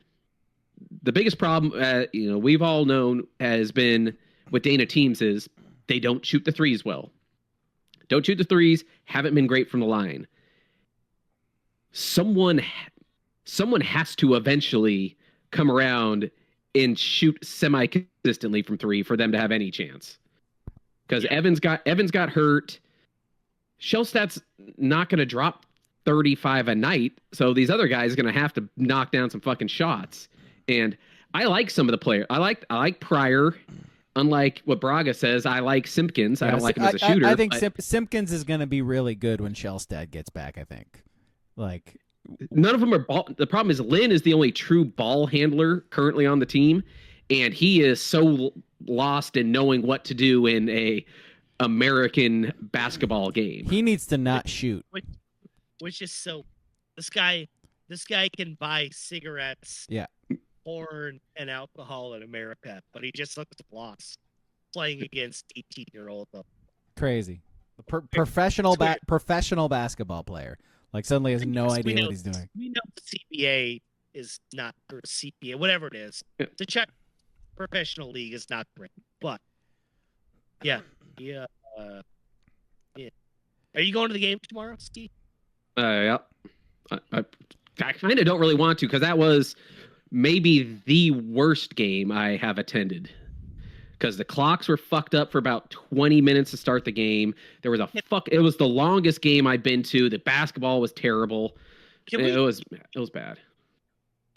[SPEAKER 3] the biggest problem. We've all known has been with Dana teams is they don't shoot the threes well. Don't shoot the threes. Haven't been great from the line. Someone has to eventually come around and shoot semi-consistently from 3 for them to have any chance. Because Evans got hurt. Shellstad's not going to drop 35 a night, so these other guys are going to have to knock down some fucking shots. And I like some of the players. I like Pryor. Unlike what Braga says, I like Simpkins. I don't like him as a shooter.
[SPEAKER 2] I think Simpkins is going to be really good when Shellstad gets back, I think.
[SPEAKER 3] None of them are ball. The problem is Lynn is the only true ball handler currently on the team, and he is so lost in knowing what to do in a American basketball game.
[SPEAKER 2] He needs to not shoot.
[SPEAKER 4] Which is so. This guy can buy cigarettes, porn, and alcohol in America, but he just looks lost playing against 18-year-olds.
[SPEAKER 2] Crazy. Professional basketball player. Like suddenly has no idea what he's doing.
[SPEAKER 4] We know the CBA is not, or CPA, whatever it is. The Czech professional league is not great, but yeah. Are you going to the game tomorrow, Steve?
[SPEAKER 3] Yeah. I kind of don't really want to, because that was maybe the worst game I have attended. Because the clocks were fucked up for about 20 minutes to start the game. There was it was the longest game I've been to. The basketball was terrible. It was bad.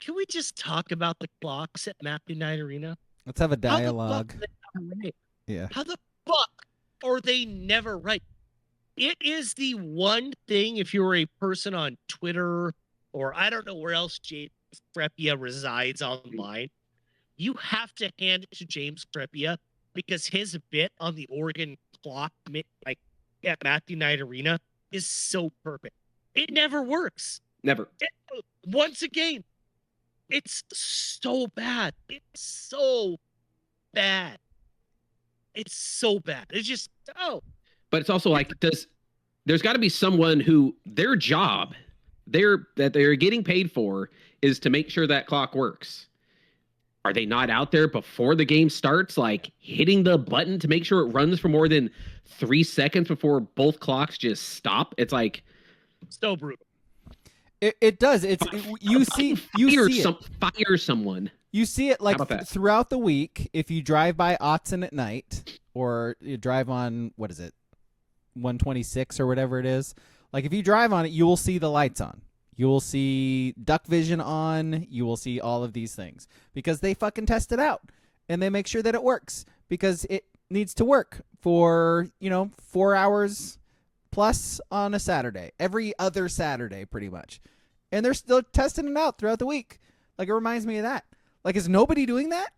[SPEAKER 3] Can
[SPEAKER 4] we just talk about the clocks at Matthew Knight Arena?
[SPEAKER 2] Let's have a dialogue.
[SPEAKER 4] How the fuck are they never right? It is the one thing, if you're a person on Twitter or I don't know where else James Freppia resides online, you have to hand it to James Freppia, because his bit on the Oregon clock, like at Matthew Knight Arena, is so perfect. It never works.
[SPEAKER 3] Never.
[SPEAKER 4] Once again, it's so bad. It's so bad. It's so bad. It's just,
[SPEAKER 3] But it's also like, there's got to be someone who their job that they're getting paid for is to make sure that clock works. Are they not out there before the game starts, like hitting the button to make sure it runs for more than 3 seconds before both clocks just stop? It's like
[SPEAKER 4] so brutal.
[SPEAKER 2] It does. You see it.
[SPEAKER 3] Fire someone.
[SPEAKER 2] You see it like throughout the week. If you drive by Autzen at night, or you drive on 126 or whatever it is, like if you drive on it, you will see the lights on. You will see duck vision on. You will see all of these things because they fucking test it out and they make sure that it works because it needs to work for 4 hours plus on a Saturday, every other Saturday, pretty much. And they're still testing it out throughout the week. Like, it reminds me of that. Like, is nobody doing that?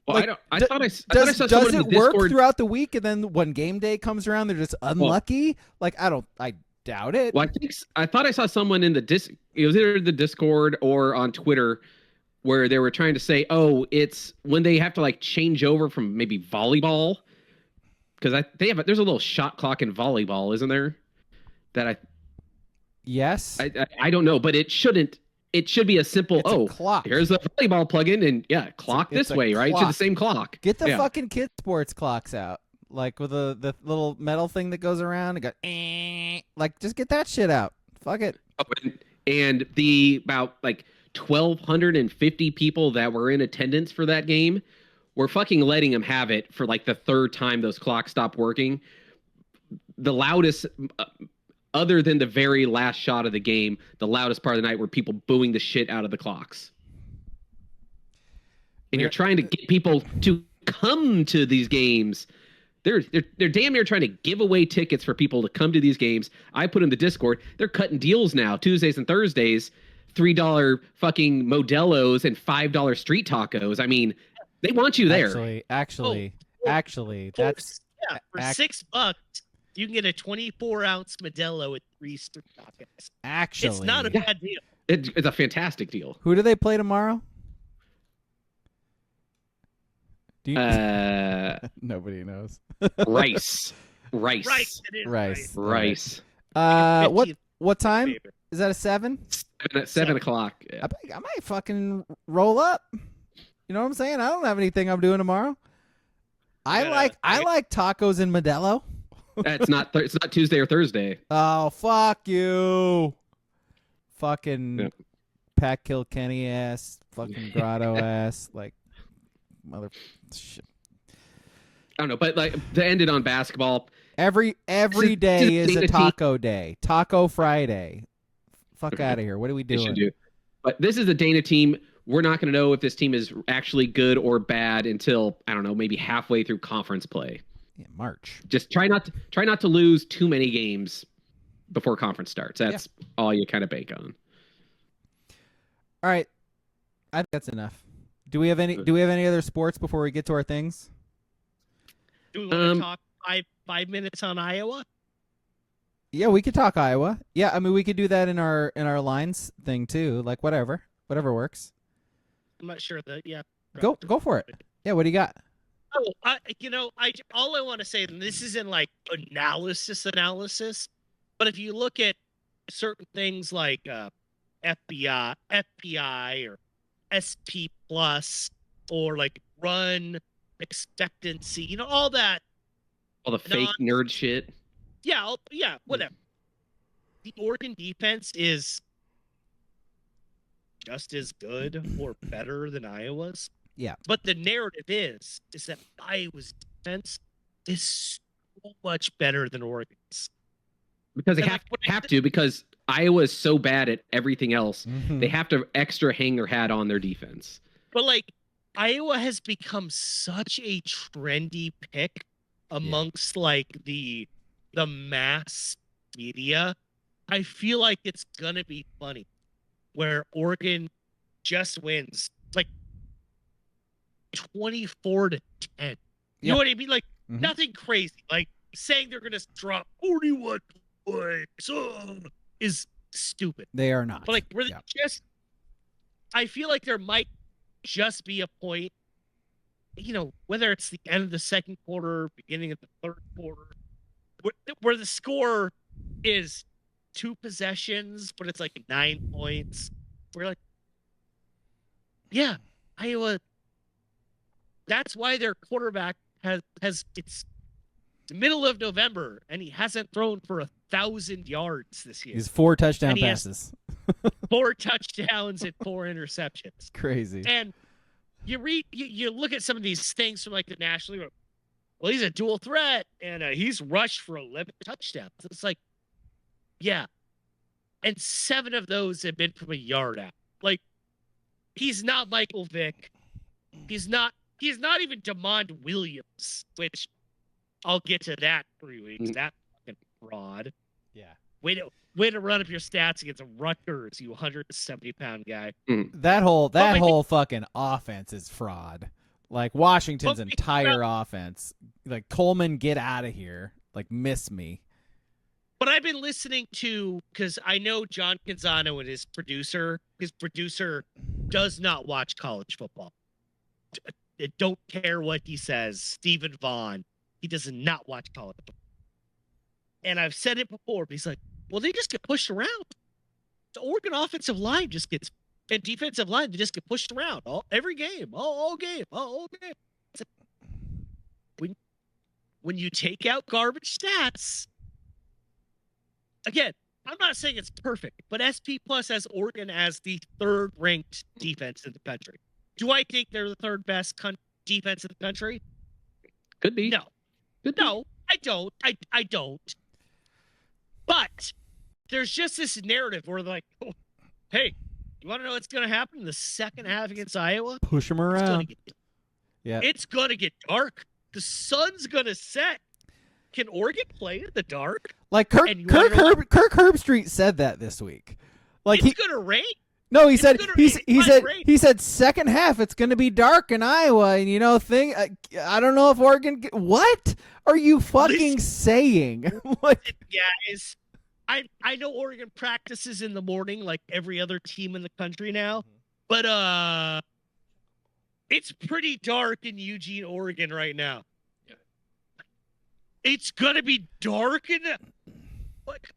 [SPEAKER 3] Well,
[SPEAKER 2] like,
[SPEAKER 3] I thought I saw
[SPEAKER 2] does
[SPEAKER 3] someone
[SPEAKER 2] it work throughout the week, and then when game day comes around, they're just unlucky? I doubt it.
[SPEAKER 3] Well, I thought I saw someone in it was either the Discord or on Twitter where they were trying to say, it's when they have to like change over from maybe volleyball, because there's a little shot clock in volleyball, isn't there?
[SPEAKER 2] Yes.
[SPEAKER 3] I don't know, but it shouldn't. It should be a simple,
[SPEAKER 2] clock.
[SPEAKER 3] Here's the volleyball plug-in, and clock this way, right? To the same clock.
[SPEAKER 2] Get the fucking kid sports clocks out. Like with the little metal thing that goes around. It goes, like, just get that shit out. Fuck it.
[SPEAKER 3] And the about like 1,250 people that were in attendance for that game were fucking letting them have it for like the third time those clocks stopped working. The loudest... other than the very last shot of the game, the loudest part of the night were people booing the shit out of the clocks. And you're trying to get people to come to these games. They're damn near trying to give away tickets for people to come to these games. I put in the Discord. They're cutting deals now, Tuesdays and Thursdays, $3 fucking Modelo's and $5 street tacos. I mean, they want you there.
[SPEAKER 2] Actually, that's
[SPEAKER 4] for $6. You can get a 24-ounce Modelo with 3 street tacos.
[SPEAKER 2] Actually,
[SPEAKER 4] it's not a bad deal.
[SPEAKER 3] It's a fantastic deal.
[SPEAKER 2] Who do they play tomorrow? Nobody knows.
[SPEAKER 3] Rice.
[SPEAKER 4] Rice.
[SPEAKER 2] What time? Is that a 7?
[SPEAKER 3] 7 o'clock. Yeah.
[SPEAKER 2] I might fucking roll up. You know what I'm saying? I don't have anything I'm doing tomorrow. I like tacos and Modelo.
[SPEAKER 3] It's not Tuesday or Thursday.
[SPEAKER 2] Oh, fuck you. Fucking Pat Kilkenny ass, fucking Grotto ass, like mother shit.
[SPEAKER 3] I don't know, but like to end it on basketball.
[SPEAKER 2] Every day is a taco day. Taco Friday. Fuck out of here. What are we doing?
[SPEAKER 3] But this is the Dana team. We're not going to know if this team is actually good or bad until, I don't know, maybe halfway through conference play.
[SPEAKER 2] Yeah, March.
[SPEAKER 3] Just try not to lose too many games before conference starts. That's all you kind of bank on.
[SPEAKER 2] All right, I think that's enough. Do we have any other sports before we get to our things?
[SPEAKER 4] Do we want to talk five minutes on Iowa?
[SPEAKER 2] Yeah, we could talk Iowa. Yeah, I mean, we could do that in our lines thing too. Like whatever works.
[SPEAKER 4] I'm not sure that. Yeah.
[SPEAKER 2] Go for it. Yeah, what do you got?
[SPEAKER 4] Oh, all I want to say, and this isn't like analysis, but if you look at certain things like FPI or SP plus or like run expectancy, all that.
[SPEAKER 3] All the fake nerd shit.
[SPEAKER 4] Yeah, whatever. The Oregon defense is just as good or better than Iowa's.
[SPEAKER 2] Yeah.
[SPEAKER 4] But the narrative is that Iowa's defense is so much better than Oregon's.
[SPEAKER 3] Because they have to, because Iowa is so bad at everything else.
[SPEAKER 2] Mm-hmm.
[SPEAKER 3] They have to extra hang their hat on their defense.
[SPEAKER 4] But like Iowa has become such a trendy pick amongst like the mass media. I feel like it's gonna be funny where Oregon just wins like 24-10. You know what I mean? Like nothing crazy. Like saying they're gonna drop 41 points is stupid.
[SPEAKER 2] They are not.
[SPEAKER 4] But like we're just. I feel like there might just be a point, whether it's the end of the second quarter, beginning of the third quarter, where the score is 2 possessions, but it's like 9 points. We're like, yeah, Iowa. That's why their quarterback has it's the middle of November and he hasn't thrown for 1,000 yards this year.
[SPEAKER 2] He's 4 touchdown passes.
[SPEAKER 4] 4 touchdowns and 4 interceptions.
[SPEAKER 2] Crazy.
[SPEAKER 4] And you look at some of these things from like the National League. Well, he's a dual threat and he's rushed for 11 touchdowns. It's like, yeah. And 7 of those have been from a yard out. Like, he's not Michael Vick. He's not even DeMond Williams, which I'll get to that in 3 weeks. That fucking fraud.
[SPEAKER 2] Yeah.
[SPEAKER 4] Way to run up your stats against Rutgers, you 170-pound guy.
[SPEAKER 2] That whole fucking offense is fraud. Like Washington's entire offense. Like Coleman, get out of here. Like miss me.
[SPEAKER 4] But I've been listening to, because I know John Canzano and his producer does not watch college football. Don't care what he says. Stephen Vaughn, he does not watch college football. And I've said it before, but he's like, well, they just get pushed around. The Oregon offensive line and defensive line, they just get pushed around every game, all game. When you take out garbage stats, again, I'm not saying it's perfect, but SP Plus has Oregon as the 3rd ranked defense in the country. Do I think they're the 3rd best defense in the country?
[SPEAKER 3] Could be.
[SPEAKER 4] No, I don't. I don't. But there's just this narrative where like, oh, hey, you want to know what's going to happen in the second half against Iowa?
[SPEAKER 2] Push them around.
[SPEAKER 4] It's going to get dark. The sun's going to set. Can Oregon play in the dark?
[SPEAKER 2] Like Kirk Herbstreit said that this week. Like
[SPEAKER 4] it's going to rain.
[SPEAKER 2] No, he said second half it's going to be dark in Iowa, and I don't know if Oregon. What are you fucking saying?
[SPEAKER 4] Guys, I know Oregon practices in the morning like every other team in the country now, but it's pretty dark in Eugene, Oregon right now. Yeah. It's gonna be dark in. Like,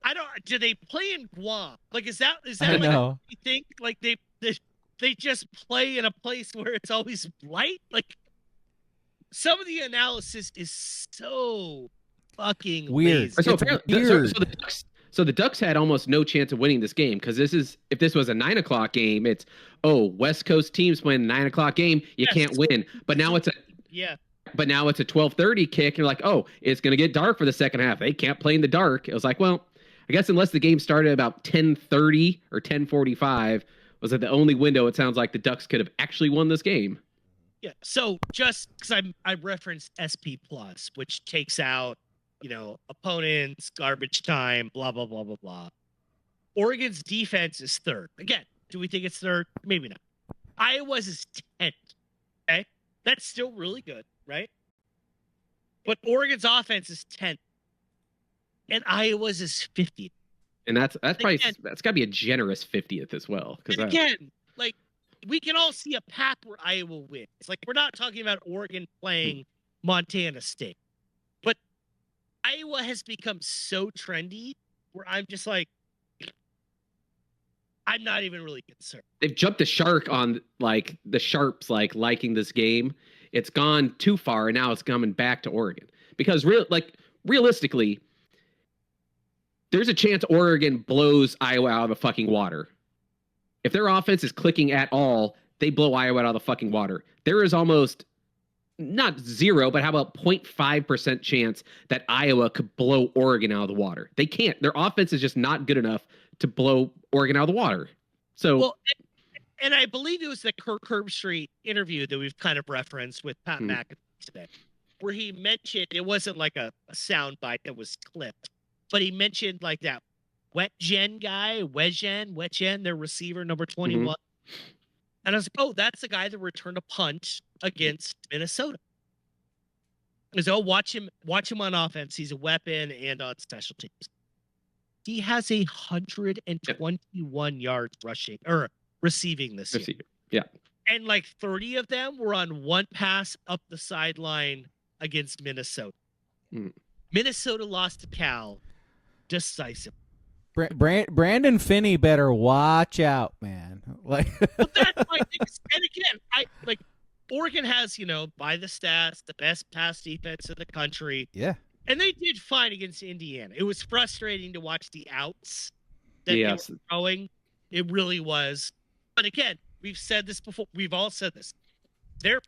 [SPEAKER 4] do they play in Guam? Like, is that like you think like they just play in a place where it's always light? Like, some of the analysis is so fucking
[SPEAKER 2] weird.
[SPEAKER 3] So the Ducks had almost no chance of winning this game because if this was a 9:00 game, it's West Coast teams playing a 9:00 game, you can't win. But now it's a 12:30 kick. And you're like, it's going to get dark for the second half. They can't play in the dark. It was like, well, I guess unless the game started about 10:30 or 10:45 was like the only window it sounds like the Ducks could have actually won this game.
[SPEAKER 4] Yeah. So just because I referenced SP Plus, which takes out, opponents, garbage time, blah, blah, blah, blah, blah. Oregon's defense is 3rd. Again, do we think it's 3rd? Maybe not. Iowa's is 10th. Okay. That's still really good, right? But Oregon's offense is 10th, and Iowa's is 50th.
[SPEAKER 3] And that's probably that's got to be a generous 50th as well.
[SPEAKER 4] And again, like we can all see a path where Iowa wins. Like we're not talking about Oregon playing Montana State, but Iowa has become so trendy where I'm just like, I'm not even really concerned.
[SPEAKER 3] They've jumped the shark on like the sharps liking this game. It's gone too far, and now it's coming back to Oregon because realistically, there's a chance Oregon blows Iowa out of the fucking water. If their offense is clicking at all, they blow Iowa out of the fucking water. There is almost not zero, but how about 0.5% chance that Iowa could blow Oregon out of the water? They can't. Their offense is just not good enough to blow Oregon out of the water. So,
[SPEAKER 4] and I believe it was the Kirk Herbstreit interview that we've kind of referenced with Pat McAfee today, where he mentioned it wasn't like a sound bite that was clipped. But he mentioned like that Wetjen guy, Wetjen, their receiver, number 21. Mm-hmm. And I was like, oh, that's the guy that returned a punt against Minnesota. So watch him on offense. He's a weapon and on special teams. He has 121 yards rushing or receiving this year.
[SPEAKER 3] Yeah.
[SPEAKER 4] And like 30 of them were on one pass up the sideline against Minnesota. Minnesota lost to Cal. Decisive.
[SPEAKER 2] Brandon Finney better watch out, man. Like,
[SPEAKER 4] well, that's my thing. And again, Oregon has, by the stats, the best pass defense in the country.
[SPEAKER 2] Yeah.
[SPEAKER 4] And they did fine against Indiana. It was frustrating to watch the outs that they were throwing. It really was. But again, we've said this before. We've all said this. The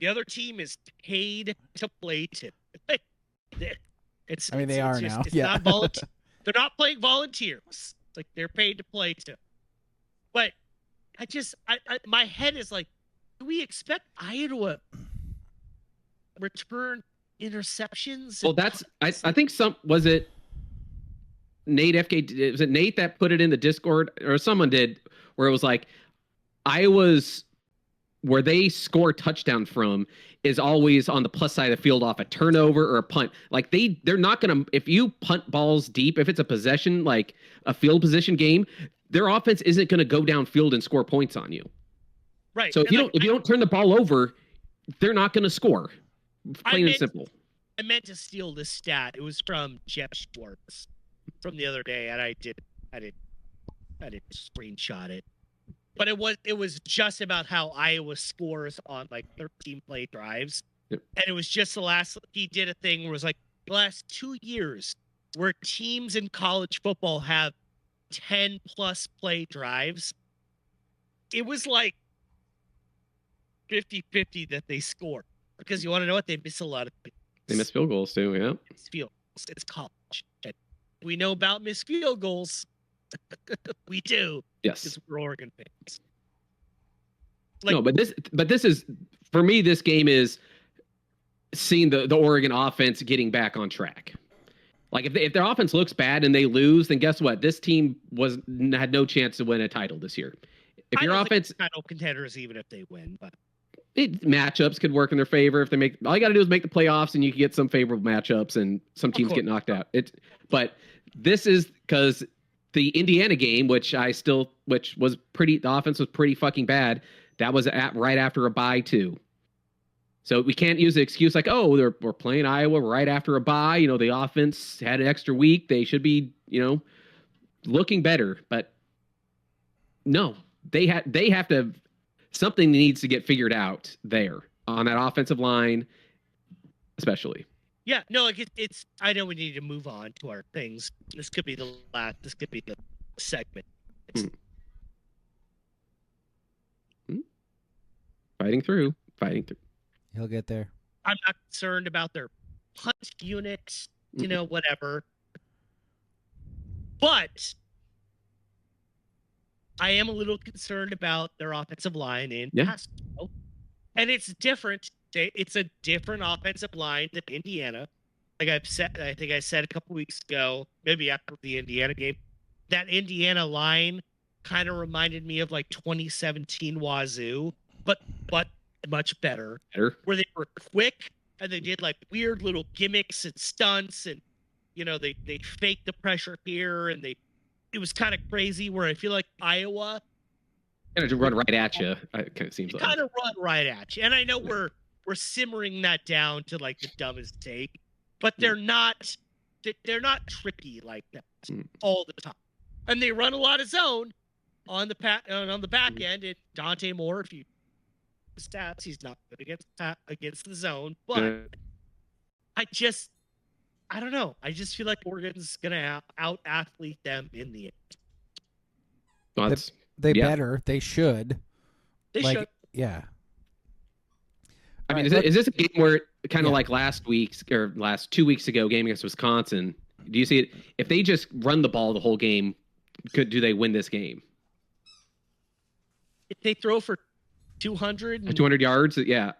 [SPEAKER 4] other team is paid to play too.
[SPEAKER 2] They are now.
[SPEAKER 4] It's not volunteer. They're not playing volunteers. Like they're paid to play too. But my head is like, do we expect Iowa to return interceptions?
[SPEAKER 3] Well, I think was it Nate FK? Was it Nate that put it in the Discord or someone did where it was like Iowa's where they score a touchdown from is always on the plus side of the field off a turnover or a punt. Like they're not going to, if you punt balls deep, if it's a possession, like a field position game, their offense isn't going to go downfield and score points on you.
[SPEAKER 4] Right.
[SPEAKER 3] So if you don't turn the ball over, they're not going to score. Plain and simple.
[SPEAKER 4] I meant to steal this stat. It was from Jeff Schwartz from the other day, and I didn't screenshot it. But it was just about how Iowa scores on like 13 play drives. Yep. And it was just he did a thing where it was like the last 2 years where teams in college football have 10 plus play drives. It was like 50-50 that they scored. Because you want to know what? They miss a lot of things.
[SPEAKER 3] They miss field goals too, yeah.
[SPEAKER 4] It's college. And we know about missed field goals. We do.
[SPEAKER 3] Yes.
[SPEAKER 4] Because we're Oregon fans.
[SPEAKER 3] No, but this is, for me, this game is seeing the Oregon offense getting back on track. Like if their offense looks bad and they lose, then guess what? This team had no chance to win a title this year. If your offense
[SPEAKER 4] title contenders, even if they win, but
[SPEAKER 3] matchups could work in their favor if they all you got to do is make the playoffs and you can get some favorable matchups and some teams get knocked out. But this is because the Indiana game, which was pretty, the offense was pretty fucking bad. That was right after a bye too. So we can't use the excuse like, oh, we're playing Iowa right after a bye. The offense had an extra week. They should be, looking better. But no, they have to. Something needs to get figured out there on that offensive line, especially.
[SPEAKER 4] Yeah, no, like it's. I know we need to move on to our things. This could be the last. This could be the segment.
[SPEAKER 3] Fighting through.
[SPEAKER 2] He'll get there.
[SPEAKER 4] I'm not concerned about their punt units, whatever. But I am a little concerned about their offensive line in pass. And it's different. It's a different offensive line than Indiana. Like I think I said a couple weeks ago, maybe after the Indiana game, that Indiana line kind of reminded me of like 2017 Wazoo, but much better. Where they were quick and they did like weird little gimmicks and stunts, and they faked the pressure here, and it was kind of crazy. Where I feel like Iowa
[SPEAKER 3] kind of run right at you. It kind of seems like
[SPEAKER 4] kind of run right at you, and I know we're simmering that down to like the dumbest take, but they're not tricky like that all the time, and they run a lot of zone on the back end. And Dante Moore, if you stats, he's not good against the zone, but I don't know. I just feel like Oregon's gonna out athlete them in the end.
[SPEAKER 2] They better. They should.
[SPEAKER 4] They should.
[SPEAKER 2] Yeah.
[SPEAKER 3] I mean, is this a game where kind of like last 2 weeks ago, game against Wisconsin? Do you see it? If they just run the ball the whole game, do they win this game?
[SPEAKER 4] If they throw for 200
[SPEAKER 3] yards, yeah,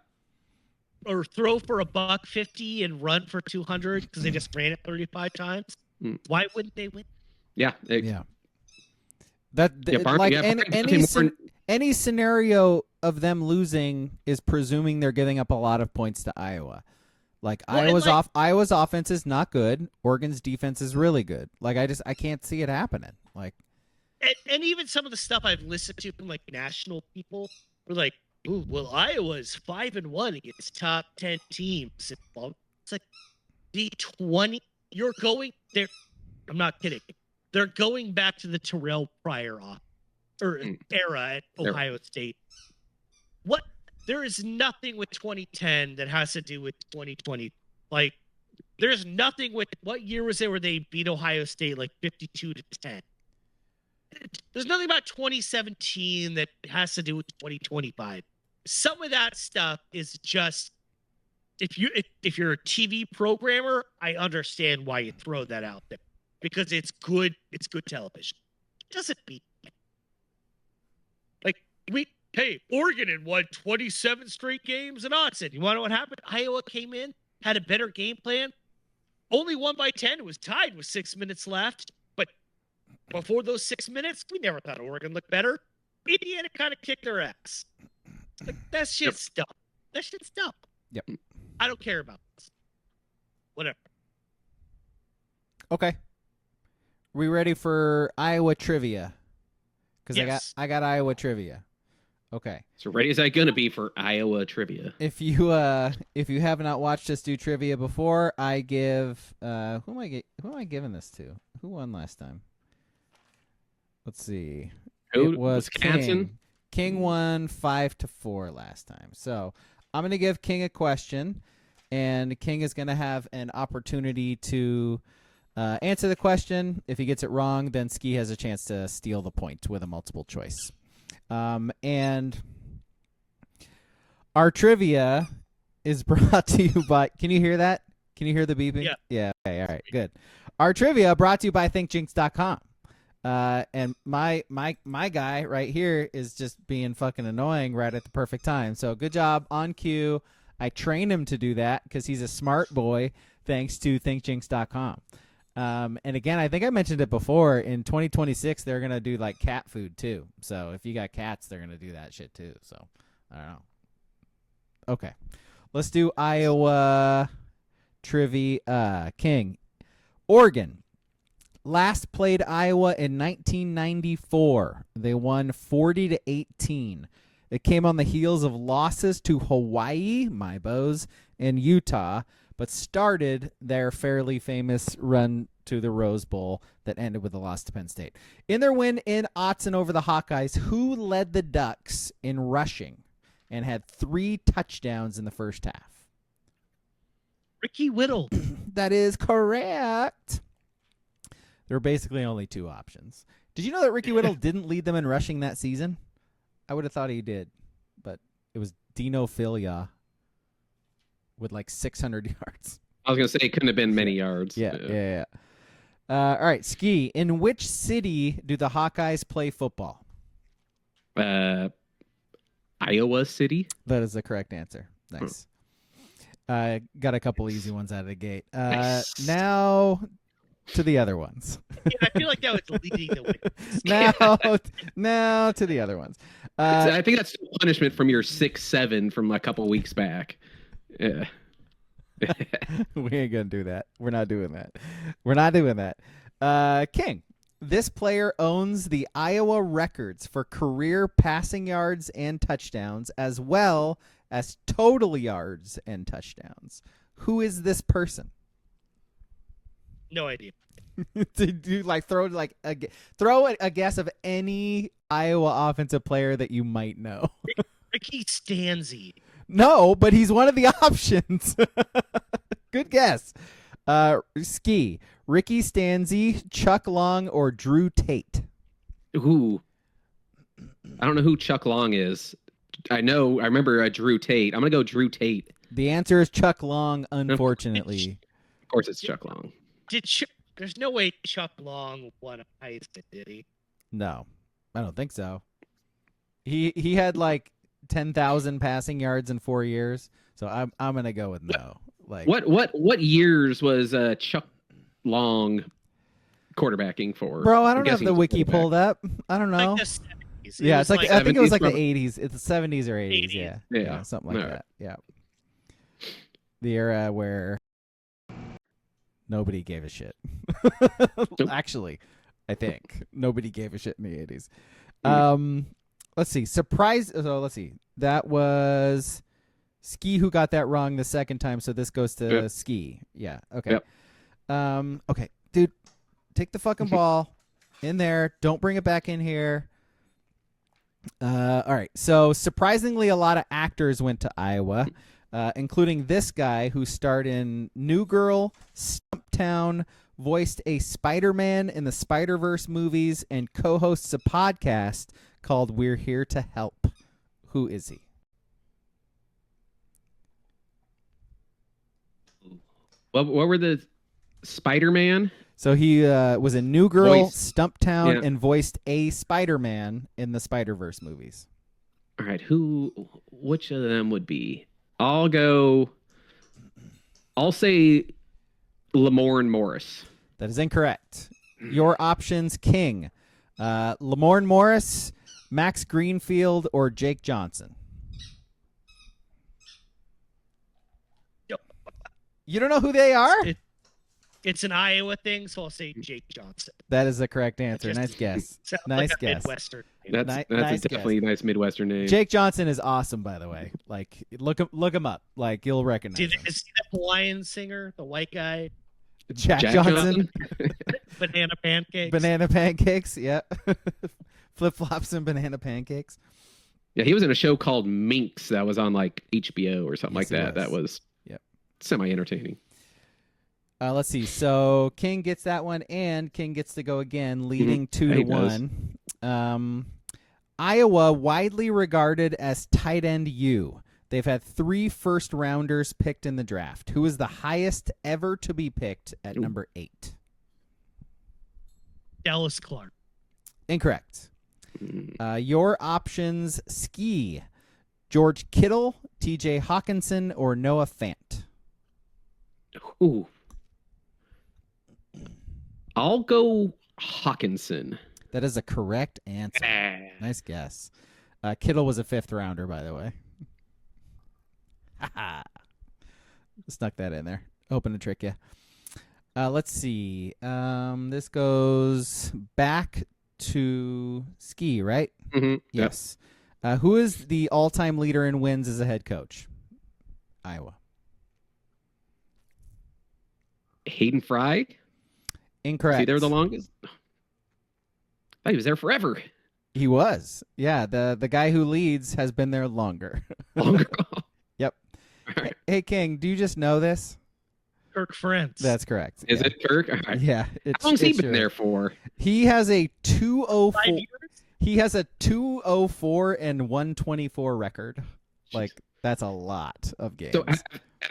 [SPEAKER 4] or throw for $150 and run for 200 because they just ran it 35 times, why wouldn't they win?
[SPEAKER 2] Yeah. Any scenario of them losing is presuming they're giving up a lot of points to Iowa. Iowa's offense is not good. Oregon's defense is really good. Like I can't see it happening. Like,
[SPEAKER 4] and even some of the stuff I've listened to from like national people were like, "Ooh, well, Iowa's 5-1 against top 10 teams." It's like D20. You're going there. I'm not kidding. They're going back to the Terrell Pryor era at Ohio State. What? There is nothing with 2010 that has to do with 2020. Like, there's nothing with what year was it where they beat Ohio State like 52-10. There's nothing about 2017 that has to do with 2025. Some of that stuff is just if you're a TV programmer, I understand why you throw that out there because it's good television. It doesn't beat like Oregon had won 27 straight games in Autzen. You want to know what happened? Iowa came in, had a better game plan, only won by 10. It was tied with 6 minutes left. But before those 6 minutes, we never thought Oregon looked better. Indiana kind of kicked their ass. Like, that shit's dumb. That shit's dumb.
[SPEAKER 2] Yep.
[SPEAKER 4] I don't care about this. Whatever.
[SPEAKER 2] Okay. We ready for Iowa trivia? Because
[SPEAKER 4] yes.
[SPEAKER 2] I got Iowa trivia. Okay.
[SPEAKER 3] So ready as I gonna be for Iowa trivia.
[SPEAKER 2] If you have not watched us do trivia before, I give who am I giving this to? Who won last time? Let's see. It was
[SPEAKER 3] Wisconsin.
[SPEAKER 2] King won 5-4 last time. So I'm gonna give King a question, and King is gonna have an opportunity to answer the question. If he gets it wrong, then Ski has a chance to steal the point with a multiple choice. And our trivia is brought to you by, can you hear that? Can you hear the beeping?
[SPEAKER 4] Yeah.
[SPEAKER 2] Yeah. Okay. All right. Good. Our trivia brought to you by thinkjinx.com. And my guy right here is just being fucking annoying right at the perfect time. So good job on cue. I trained him to do that because he's a smart boy thanks to thinkjinx.com. And again, I think I mentioned it before. In 2026, they're going to do like cat food too. So if you got cats, they're going to do that shit too. So I don't know. Okay. Let's do Iowa trivia. King. Oregon. Last played Iowa in 1994. They won 40-18. It came on the heels of losses to Hawaii, my bows, and Utah, but started their fairly famous run to the Rose Bowl that ended with a loss to Penn State. In their win in Autzen over the Hawkeyes, who led the Ducks in rushing and had 3 touchdowns in the first half?
[SPEAKER 4] Ricky Whittle.
[SPEAKER 2] That is correct. There were basically only 2 options. Did you know that Ricky Whittle didn't lead them in rushing that season? I would have thought he did, but it was Dino Filia with like 600 yards.
[SPEAKER 3] I was going to say it couldn't have been many yards.
[SPEAKER 2] Yeah. All right, Ski. In which city do the Hawkeyes play football?
[SPEAKER 3] Iowa City.
[SPEAKER 2] That is the correct answer. Nice. Got a couple easy ones out of the gate. Now to the other ones.
[SPEAKER 4] Yeah, I feel like that was leading the way.
[SPEAKER 2] now to the other ones.
[SPEAKER 3] I think that's punishment from your 6-7 from a couple weeks back. Yeah.
[SPEAKER 2] We ain't gonna do that. We're not doing that. We're not doing that. King, this player owns the Iowa records for career passing yards and touchdowns, as well as total yards and touchdowns. Who is this person?
[SPEAKER 4] No idea.
[SPEAKER 2] Did you throw a guess of any Iowa offensive player that you might know?
[SPEAKER 4] Ricky Stanzi.
[SPEAKER 2] No, but he's one of the options. Good guess. Ski. Ricky Stanzi, Chuck Long, or Drew Tate?
[SPEAKER 3] Ooh. I don't know who Chuck Long is. I remember Drew Tate. I'm going to go Drew Tate.
[SPEAKER 2] The answer is Chuck Long, unfortunately.
[SPEAKER 3] Of course it's Chuck Long.
[SPEAKER 4] There's no way Chuck Long won a Heisman, did he?
[SPEAKER 2] No, I don't think so. He had 10,000 passing yards in 4 years, so I'm gonna go with no.
[SPEAKER 3] What years was Chuck Long quarterbacking for?
[SPEAKER 2] Bro, I don't have the wiki pulled up. I don't know.
[SPEAKER 4] Like the 70s.
[SPEAKER 2] Yeah, it's I think it was the
[SPEAKER 3] 70s.
[SPEAKER 2] 80s. It's the 70s or 80s.
[SPEAKER 4] 80s.
[SPEAKER 2] Yeah, something like that. Yeah, the era where nobody gave a shit. Actually, I think nobody gave a shit in the 80s. Let's see. Let's see. That was Ski who got that wrong the second time, so this goes to Ski. Yeah. Okay.
[SPEAKER 3] Yep.
[SPEAKER 2] Okay, dude, take the fucking ball in there. Don't bring it back in here. All right. So surprisingly, a lot of actors went to Iowa, including this guy who starred in New Girl, Stumptown, voiced a Spider-Man in the Spider-Verse movies, and co-hosts a podcast called We're Here to Help. Who is he?
[SPEAKER 3] What were the Spider-Man?
[SPEAKER 2] So he was a New Girl, Stumptown,
[SPEAKER 3] Yeah.
[SPEAKER 2] and voiced a Spider-Man in the Spider-Verse movies.
[SPEAKER 3] All right, which of them would be? I'll say Lamorne Morris.
[SPEAKER 2] That is incorrect. Your options, King. Lamorne Morris, Max Greenfield, or Jake Johnson?
[SPEAKER 4] Nope.
[SPEAKER 2] You don't know who they are?
[SPEAKER 4] It's an Iowa thing, so I'll say Jake Johnson.
[SPEAKER 2] That is the correct answer. Nice guess.
[SPEAKER 4] Sounds
[SPEAKER 2] Nice
[SPEAKER 4] like a
[SPEAKER 2] guess.
[SPEAKER 4] Midwestern name.
[SPEAKER 3] That's
[SPEAKER 2] nice
[SPEAKER 3] definitely a nice Midwestern name.
[SPEAKER 2] Jake Johnson is awesome, by the way. Look him up. You'll recognize him.
[SPEAKER 4] Is he the Hawaiian singer, the white guy?
[SPEAKER 2] Jack Johnson.
[SPEAKER 4] Banana pancakes.
[SPEAKER 2] Banana pancakes. Yeah. Flip flops and banana pancakes.
[SPEAKER 3] Yeah, he was in a show called Minx that was on HBO or something
[SPEAKER 2] Yes,
[SPEAKER 3] like
[SPEAKER 2] he
[SPEAKER 3] that.
[SPEAKER 2] was.
[SPEAKER 3] That was
[SPEAKER 2] Yep.
[SPEAKER 3] semi-entertaining.
[SPEAKER 2] Let's see. So King gets that one, and King gets to go again, leading 2-1. Iowa, widely regarded as tight end U. They've had 3 first-rounders picked in the draft. Who is the highest ever to be picked at number 8?
[SPEAKER 4] Dallas Clark.
[SPEAKER 2] Incorrect. Your options, Ski. George Kittle, TJ Hawkinson, or Noah Fant?
[SPEAKER 3] Ooh. I'll go Hawkinson.
[SPEAKER 2] That is a correct answer. Nice guess. Kittle was a 5th rounder, by the way. Snuck that in there. Hoping to trick you. Let's see. This goes back to Ski, right?
[SPEAKER 3] Mm-hmm.
[SPEAKER 2] Yes. Who is the all-time leader in wins as a head coach? Iowa.
[SPEAKER 3] Hayden Fry?
[SPEAKER 2] Incorrect.
[SPEAKER 3] Was he there the longest? I thought he was there forever.
[SPEAKER 2] He was. Yeah, the guy who leads has been there longer.
[SPEAKER 3] Longer.
[SPEAKER 2] Yep.
[SPEAKER 3] Right.
[SPEAKER 2] Hey, King, do you just know this?
[SPEAKER 4] Kirk Ferentz.
[SPEAKER 2] That's correct.
[SPEAKER 3] Is
[SPEAKER 2] yeah.
[SPEAKER 3] it Kirk? All right.
[SPEAKER 2] Yeah.
[SPEAKER 3] How long's he been there for?
[SPEAKER 2] He has a 204.
[SPEAKER 4] 5 years?
[SPEAKER 2] He has a 204 and 124 record. That's a lot of games.
[SPEAKER 3] So have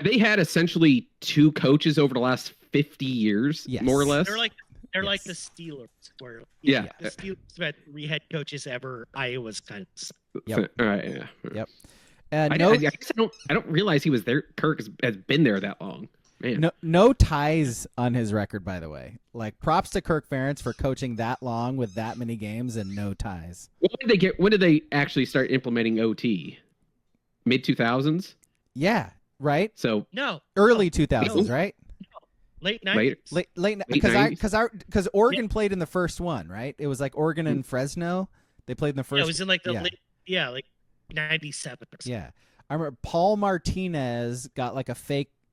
[SPEAKER 3] they had essentially 2 coaches over the last 50 years,
[SPEAKER 2] Yes.
[SPEAKER 3] more or less?
[SPEAKER 4] They're like
[SPEAKER 2] Yes.
[SPEAKER 4] the Steelers, where
[SPEAKER 3] Yeah.
[SPEAKER 4] the Steelers had 3 head coaches ever. Iowa's kind of.
[SPEAKER 2] Yep.
[SPEAKER 3] All right. Yeah.
[SPEAKER 2] Yep.
[SPEAKER 3] I guess I don't realize he was there. Kirk has been there that long. Man.
[SPEAKER 2] No ties on his record, by the way. Props to Kirk Ferentz for coaching that long with that many games and no ties.
[SPEAKER 3] When did they actually start implementing OT? Mid 2000s?
[SPEAKER 2] Yeah, Right?
[SPEAKER 3] So
[SPEAKER 4] No.
[SPEAKER 2] Early 2000s, right?
[SPEAKER 4] Late 90s.
[SPEAKER 2] Late
[SPEAKER 3] Late
[SPEAKER 2] because Oregon played in the first one, right? It was like Oregon and Fresno. They played in the first.
[SPEAKER 4] Yeah, it was in like the late, like 97 or something.
[SPEAKER 2] Yeah. I remember Paul Martinez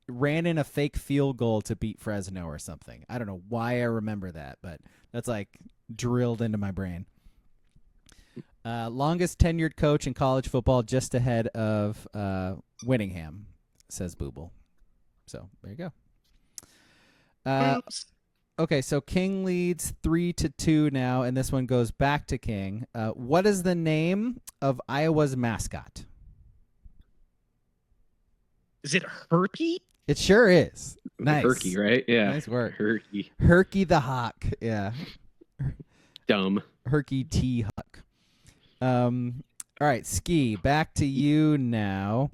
[SPEAKER 2] ran in a fake field goal to beat Fresno or something. I don't know why I remember that, but that's like drilled into my brain. Longest tenured coach in college football, just ahead of Winningham, says Booble. So there you go. Okay, so King leads 3-2 now, and this one goes back to King. What is the name of Iowa's mascot?
[SPEAKER 4] Is it Herky?
[SPEAKER 2] It sure is. Nice.
[SPEAKER 3] Herky, right? Yeah.
[SPEAKER 2] Nice work.
[SPEAKER 3] Herky.
[SPEAKER 2] Herky the Hawk. Yeah.
[SPEAKER 3] Dumb.
[SPEAKER 2] Herky T Huck. All right, Ski, back to you now.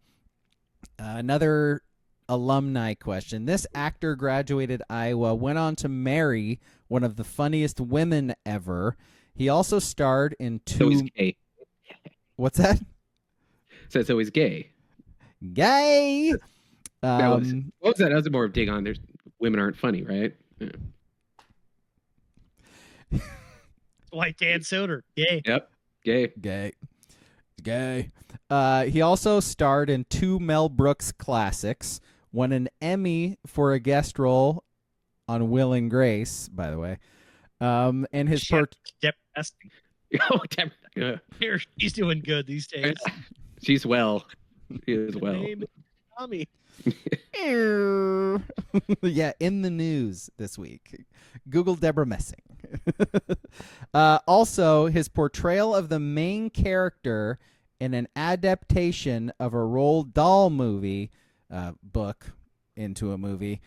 [SPEAKER 2] Another alumni question. This actor graduated Iowa, went on to marry one of the funniest women ever. He also starred in two.
[SPEAKER 3] So he's gay.
[SPEAKER 2] What's that?
[SPEAKER 3] So he's gay.
[SPEAKER 2] Gay.
[SPEAKER 3] What was that? That was more of a dig on. There's women aren't funny, right? Yeah.
[SPEAKER 4] White Dan Soder. Gay.
[SPEAKER 3] Yep. Gay.
[SPEAKER 2] He also starred in 2 Mel Brooks classics, won an Emmy for a guest role on Will and Grace, by the way. And his
[SPEAKER 3] Oh, Deborah.
[SPEAKER 4] Here, she's doing good these days.
[SPEAKER 3] She's well. She is well.
[SPEAKER 4] Name is Tommy.
[SPEAKER 2] Yeah, in the news this week. Google Deborah Messing. Also, his portrayal of the main character in an adaptation of a Roald Dahl movie, book into a movie,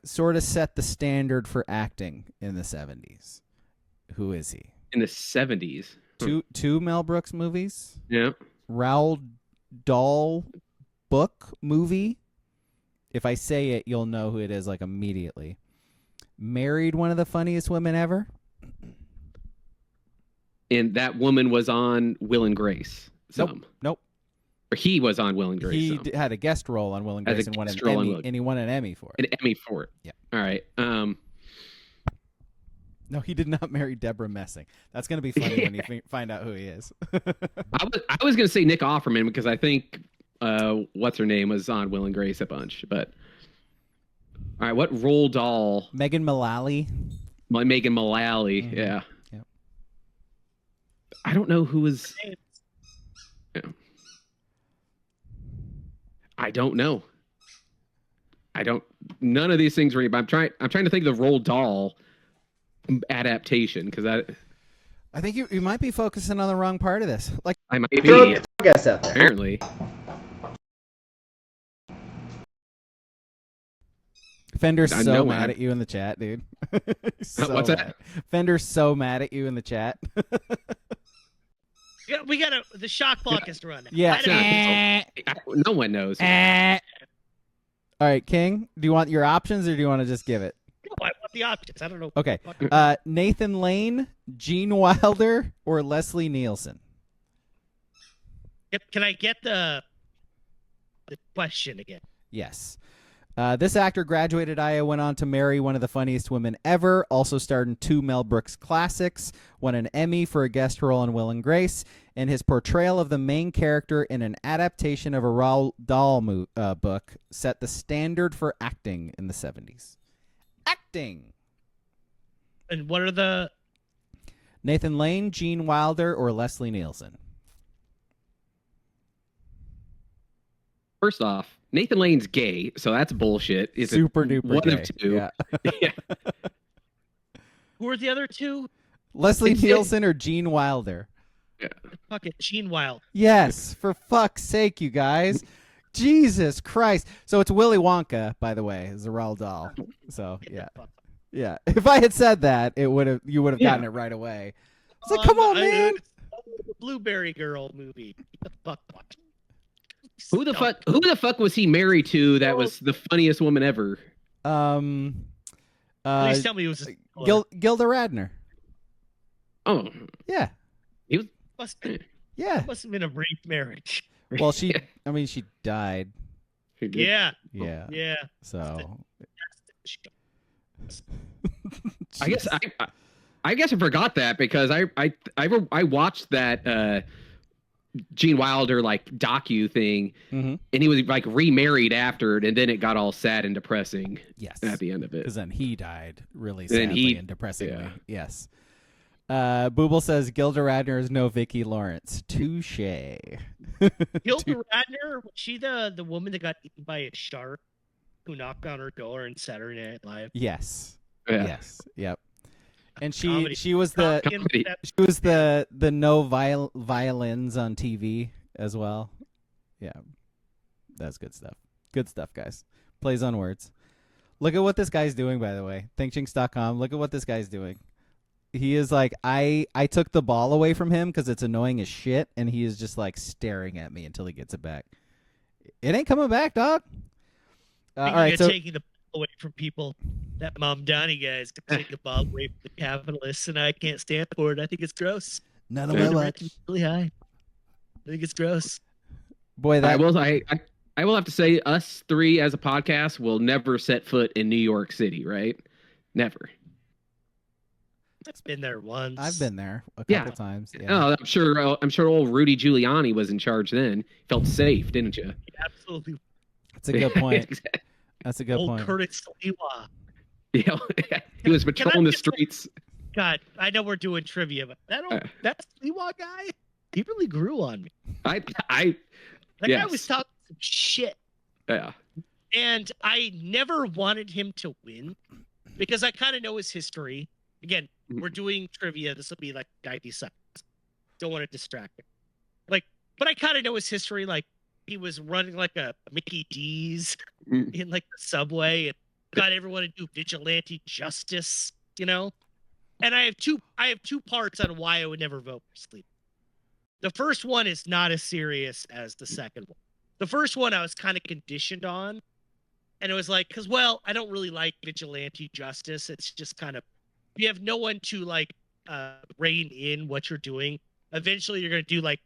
[SPEAKER 2] sort of set the standard for acting in the 70s. Who is he?
[SPEAKER 3] In the 70s.
[SPEAKER 2] Two Mel Brooks movies?
[SPEAKER 3] Yeah.
[SPEAKER 2] Roald Dahl book movie. If I say it, you'll know who it is like immediately. Married one of the funniest women ever.
[SPEAKER 3] And that woman was on Will and Grace.
[SPEAKER 2] Nope.
[SPEAKER 3] Or he was on Will and Grace.
[SPEAKER 2] He had a guest role on Will and Grace and won an Emmy, and he won an Emmy for it.
[SPEAKER 3] An Emmy for it.
[SPEAKER 2] Yeah.
[SPEAKER 3] All right.
[SPEAKER 2] No, he did not marry Deborah Messing. That's going to be funny when you find out who he is.
[SPEAKER 3] I was going to say Nick Offerman because I think what's her name was on Will and Grace a bunch. But all right, what Roald Dahl?
[SPEAKER 2] Megan Mullally.
[SPEAKER 3] Megan Mullally. Mm-hmm. Yeah.
[SPEAKER 2] Yep.
[SPEAKER 3] I don't know who was. Yeah. I don't know. None of these things ring. I'm trying to think of the Roald Dahl adaptation because
[SPEAKER 2] I think you might be focusing on the wrong part of this. Like
[SPEAKER 3] I might be.
[SPEAKER 6] Guess out there.
[SPEAKER 3] Apparently.
[SPEAKER 2] Fender's so mad at you in the chat, dude.
[SPEAKER 3] What's that?
[SPEAKER 2] Fender's so mad at you in the chat.
[SPEAKER 4] We got the shock block is to run.
[SPEAKER 2] Yeah.
[SPEAKER 3] No one knows.
[SPEAKER 2] All right, King, do you want your options or do you want to just give it?
[SPEAKER 4] No, I want the options. I don't know.
[SPEAKER 2] Okay. Nathan Lane, Gene Wilder, or Leslie Nielsen?
[SPEAKER 4] Can I get the question again?
[SPEAKER 2] Yes. This actor graduated Iowa, went on to marry one of the funniest women ever, also starred in 2 Mel Brooks classics, won an Emmy for a guest role on Will and Grace, and his portrayal of the main character in an adaptation of a Roald Dahl book set the standard for acting in the 70s. Acting!
[SPEAKER 4] And what are the...
[SPEAKER 2] Nathan Lane, Gene Wilder, or Leslie Nielsen?
[SPEAKER 3] First off, Nathan Lane's gay, so that's bullshit. Is
[SPEAKER 2] super duper
[SPEAKER 3] one
[SPEAKER 2] gay.
[SPEAKER 3] of two?
[SPEAKER 2] Yeah.
[SPEAKER 3] Yeah.
[SPEAKER 4] Who are the other two?
[SPEAKER 2] Leslie Nielsen or Gene Wilder?
[SPEAKER 3] Yeah.
[SPEAKER 4] Fuck it, Gene Wilder.
[SPEAKER 2] Yes, for fuck's sake, you guys. Jesus Christ. So it's Willy Wonka, by the way, is a Roald Dahl. So yeah. Yeah. If I had said that, you would have gotten it right away. It's like, come on, man.
[SPEAKER 4] The Blueberry Girl movie. Get the fuck on.
[SPEAKER 3] Who the fuck was he married to that was the funniest woman ever?
[SPEAKER 4] Please tell me it was
[SPEAKER 2] Gilda Radner.
[SPEAKER 3] Oh.
[SPEAKER 2] Yeah.
[SPEAKER 3] He was
[SPEAKER 4] must
[SPEAKER 2] Yeah.
[SPEAKER 4] have been a rape marriage.
[SPEAKER 2] Well, she died.
[SPEAKER 4] Yeah.
[SPEAKER 2] Yeah.
[SPEAKER 4] Yeah.
[SPEAKER 2] So
[SPEAKER 3] I guess I forgot that because I watched that Gene Wilder like docu thing,
[SPEAKER 2] Mhm.
[SPEAKER 3] and he was like remarried after it, and then it got all sad and depressing.
[SPEAKER 2] Yes.
[SPEAKER 3] At the end of it,
[SPEAKER 2] because then he died really
[SPEAKER 3] Then
[SPEAKER 2] sadly and depressingly.
[SPEAKER 3] yeah.
[SPEAKER 2] Yes. Booble says Gilda Radner is no Vicki Lawrence. Touche.
[SPEAKER 4] Gilda Radner, was she the woman that got eaten by a shark who knocked on her door in Saturday Night Live?
[SPEAKER 2] Yes.
[SPEAKER 3] Yeah.
[SPEAKER 2] Yes. Yep. And
[SPEAKER 4] Comedy.
[SPEAKER 2] she was the
[SPEAKER 3] Comedy.
[SPEAKER 2] she was the no violins on TV as well. Yeah. That's good stuff. Good stuff, guys. Plays on words. Look at what this guy's doing, by the way. ThinkChinks.com. Look at what this guy's doing. He is like, I took the ball away from him because it's annoying as shit, and he is just like staring at me until he gets it back. It ain't coming back, dog. All right, so
[SPEAKER 4] taking the ball away from people. That Mom Donnie guy's taking the ball away from the capitalists, and I can't stand for it. I think it's gross.
[SPEAKER 2] none of my
[SPEAKER 4] The
[SPEAKER 2] watch.
[SPEAKER 4] rent is really high. I think it's gross.
[SPEAKER 2] Boy, that
[SPEAKER 3] I will have to say, us three as a podcast will never set foot in New York City, right? Never.
[SPEAKER 4] I've been there once.
[SPEAKER 2] I've been there a couple times. Yeah.
[SPEAKER 3] Oh, I'm sure old Rudy Giuliani was in charge then. Felt safe, didn't you?
[SPEAKER 4] Absolutely.
[SPEAKER 2] That's a good point. That's a good
[SPEAKER 4] Old
[SPEAKER 2] point.
[SPEAKER 4] Curtis Lewa.
[SPEAKER 3] Yeah, he was patrolling the streets.
[SPEAKER 4] God, I know we're doing trivia, but that Lewa guy, he really grew on me. That guy was talking some shit.
[SPEAKER 3] Yeah.
[SPEAKER 4] And I never wanted him to win because I kind of know his history. Again, we're doing trivia. This will be like 90 seconds. Don't want to distract him. But I kind of know his history. Like, he was running like a Mickey D's in like the subway and got everyone to do vigilante justice, you know? And I have two parts on why I would never vote for Sleep. The first one is not as serious as the second one. The first one I was kind of conditioned on. And it was like, because, well, I don't really like vigilante justice. It's just kind of, you have no one to like rein in what you're doing. Eventually you're going to do like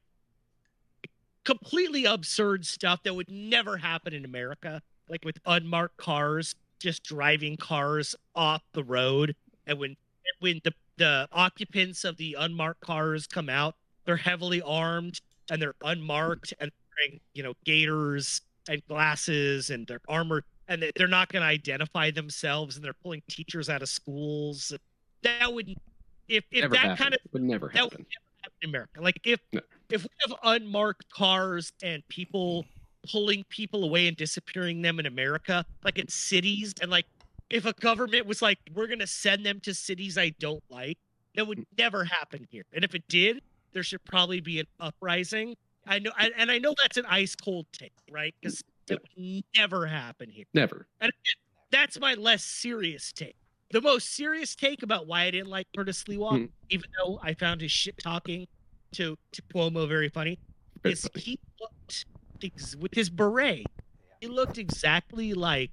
[SPEAKER 4] completely absurd stuff that would never happen in America. Like with unmarked cars, just driving cars off the road. And when the occupants of the unmarked cars come out, they're heavily armed and they're unmarked and wearing, gaiters and glasses and they're armored and they're not going to identify themselves and they're pulling teachers out of schools. That would, if
[SPEAKER 3] Never
[SPEAKER 4] that
[SPEAKER 3] happen.
[SPEAKER 4] kind of,
[SPEAKER 3] would never
[SPEAKER 4] that would
[SPEAKER 3] happen.
[SPEAKER 4] never happen in America. Like if we have unmarked cars and people pulling people away and disappearing them in America, like in cities, and like if a government was like, we're going to send them to cities I don't like, that would never happen here. And if it did, there should probably be an uprising. I know that's an ice cold take, right? Because it would never happen here.
[SPEAKER 3] Never.
[SPEAKER 4] And again, that's my less serious take. The most serious take about why I didn't like Curtis Lewa, even though I found his shit talking to Cuomo very funny, is he looked with his beret. He looked exactly like,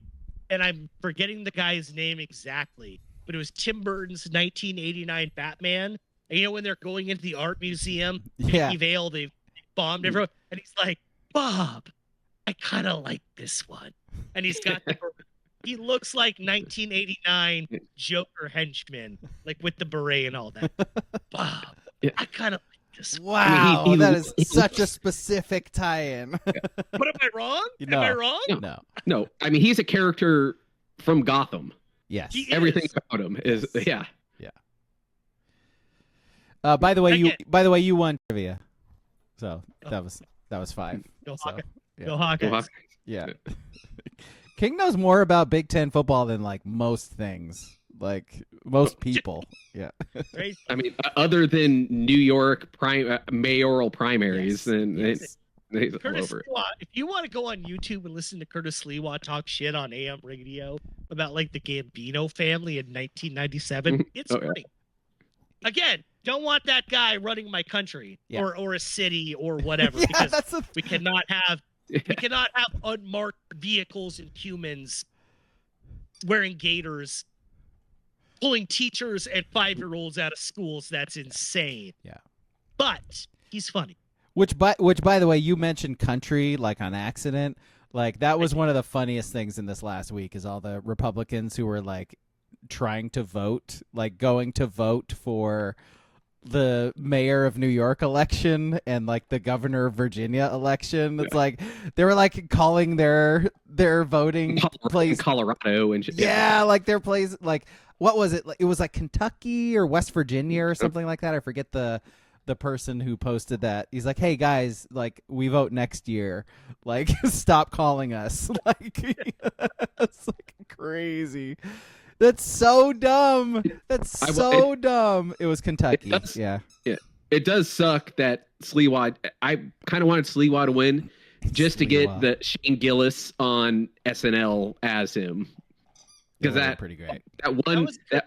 [SPEAKER 4] and I'm forgetting the guy's name exactly, but it was Tim Burton's 1989 Batman. And when they're going into the art museum, Vale, they bombed everyone, and he's like, Bob, I kind of like this one, and he's got the. He looks like 1989 Joker henchman, like with the beret and all that. Wow, I kind of like this.
[SPEAKER 2] Wow, I mean, that is such a specific tie-in.
[SPEAKER 4] But am I wrong?
[SPEAKER 2] No.
[SPEAKER 4] Am I wrong?
[SPEAKER 3] No. I mean, he's a character from Gotham.
[SPEAKER 2] Yes,
[SPEAKER 3] everything about him is yeah.
[SPEAKER 2] By the way, you won trivia, so that was 5.
[SPEAKER 4] Go
[SPEAKER 2] so,
[SPEAKER 4] Hawkeyes.
[SPEAKER 2] Yeah. King knows more about Big Ten football than like most things, like most people. Yeah.
[SPEAKER 3] I mean, other than New York mayoral primaries, then he's all over it.
[SPEAKER 4] If you want to go on YouTube and listen to Curtis Lewa talk shit on AM radio about like the Gambino family in 1997, it's funny. Again, don't want that guy running my country or a city or whatever because we cannot have. We cannot have unmarked vehicles and humans wearing gaiters, pulling teachers and 5-year-olds out of schools. That's insane.
[SPEAKER 2] Yeah.
[SPEAKER 4] But he's funny.
[SPEAKER 2] Which by the way, you mentioned country like on accident. Like, that was one of the funniest things in this last week is all the Republicans who were, like, trying to vote, like, going to vote for the mayor of New York election and, like, the governor of Virginia election. It's like they were, like, calling their voting place
[SPEAKER 3] Colorado and shit.
[SPEAKER 2] Yeah, like, their place, like, what was it? It was, like, Kentucky or West Virginia or something like that. I forget the person who posted that. He's like, hey guys, like, we vote next year, like, stop calling us. Like, it's like crazy. That's so dumb. That's so dumb. It was Kentucky. Yeah.
[SPEAKER 3] It does suck that Sliwa, I kind of wanted Sliwa to win just to get the Shane Gillis on SNL as him. Because that
[SPEAKER 2] pretty great.
[SPEAKER 3] That was a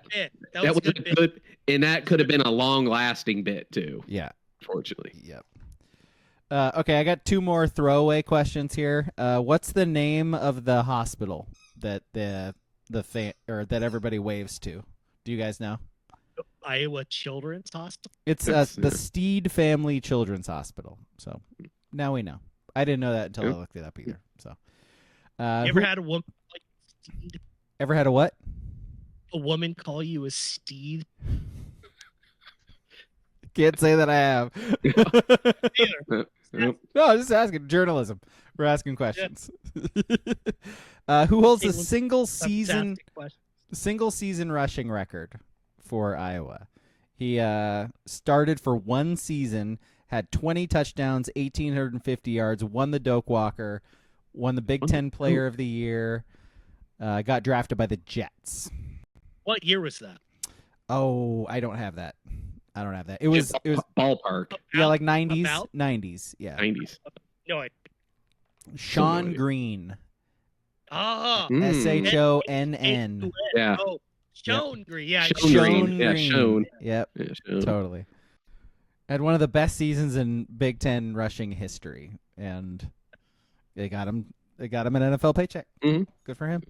[SPEAKER 3] good, and that could have been a long-lasting bit too.
[SPEAKER 2] Yeah,
[SPEAKER 3] unfortunately.
[SPEAKER 2] Yep. Okay, I got 2 more throwaway questions here. What's the name of the hospital that that everybody waves to? Do you guys know?
[SPEAKER 4] Iowa Children's Hospital.
[SPEAKER 2] It's the Steed Family Children's Hospital. So now we know. I didn't know that until I looked it up either. So,
[SPEAKER 4] you ever had a woman like Steed?
[SPEAKER 2] Ever had a what?
[SPEAKER 4] A woman call you a steed?
[SPEAKER 2] Can't say that I have. No, just asking. Journalism. We're asking questions. Yeah. Who holds the single season rushing record for Iowa? He started for 1 season, had 20 touchdowns, 1,850 yards, won the Doak Walker, won the Big Ten Player of the Year. Got drafted by the Jets.
[SPEAKER 4] What year was that?
[SPEAKER 2] Oh, I don't have that. It was
[SPEAKER 3] ballpark.
[SPEAKER 2] Yeah, like 90s. 90s. Yeah.
[SPEAKER 3] 90s.
[SPEAKER 4] No,
[SPEAKER 2] Sean Green.
[SPEAKER 4] Oh.
[SPEAKER 2] SHONN.
[SPEAKER 3] Yeah.
[SPEAKER 4] Oh, Sean Green. Yeah.
[SPEAKER 2] Sean Green.
[SPEAKER 3] Yeah, Sean.
[SPEAKER 2] Yep.
[SPEAKER 3] Yeah, Sean.
[SPEAKER 2] Totally. Had one of the best seasons in Big Ten rushing history, and they got him. They got him an NFL paycheck.
[SPEAKER 3] Mm-hmm.
[SPEAKER 2] Good for him.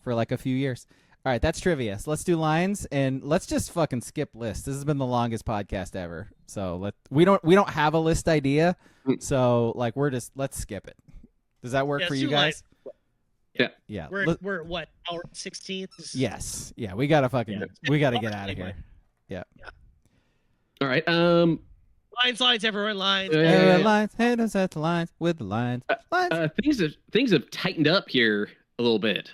[SPEAKER 2] For like a few years. All right, that's trivia. So let's do lines, and let's just fucking skip lists. This has been the longest podcast ever. So we don't have a list idea. So like let's skip it. Does that work for you guys? Yeah.
[SPEAKER 4] We're what, hour 16?
[SPEAKER 2] Yes. Yeah. We gotta we gotta get out of here. Yeah.
[SPEAKER 3] All right.
[SPEAKER 4] Lines, everyone lines.
[SPEAKER 2] Lines, head us at the lines with the lines.
[SPEAKER 3] Things have tightened up here a little bit.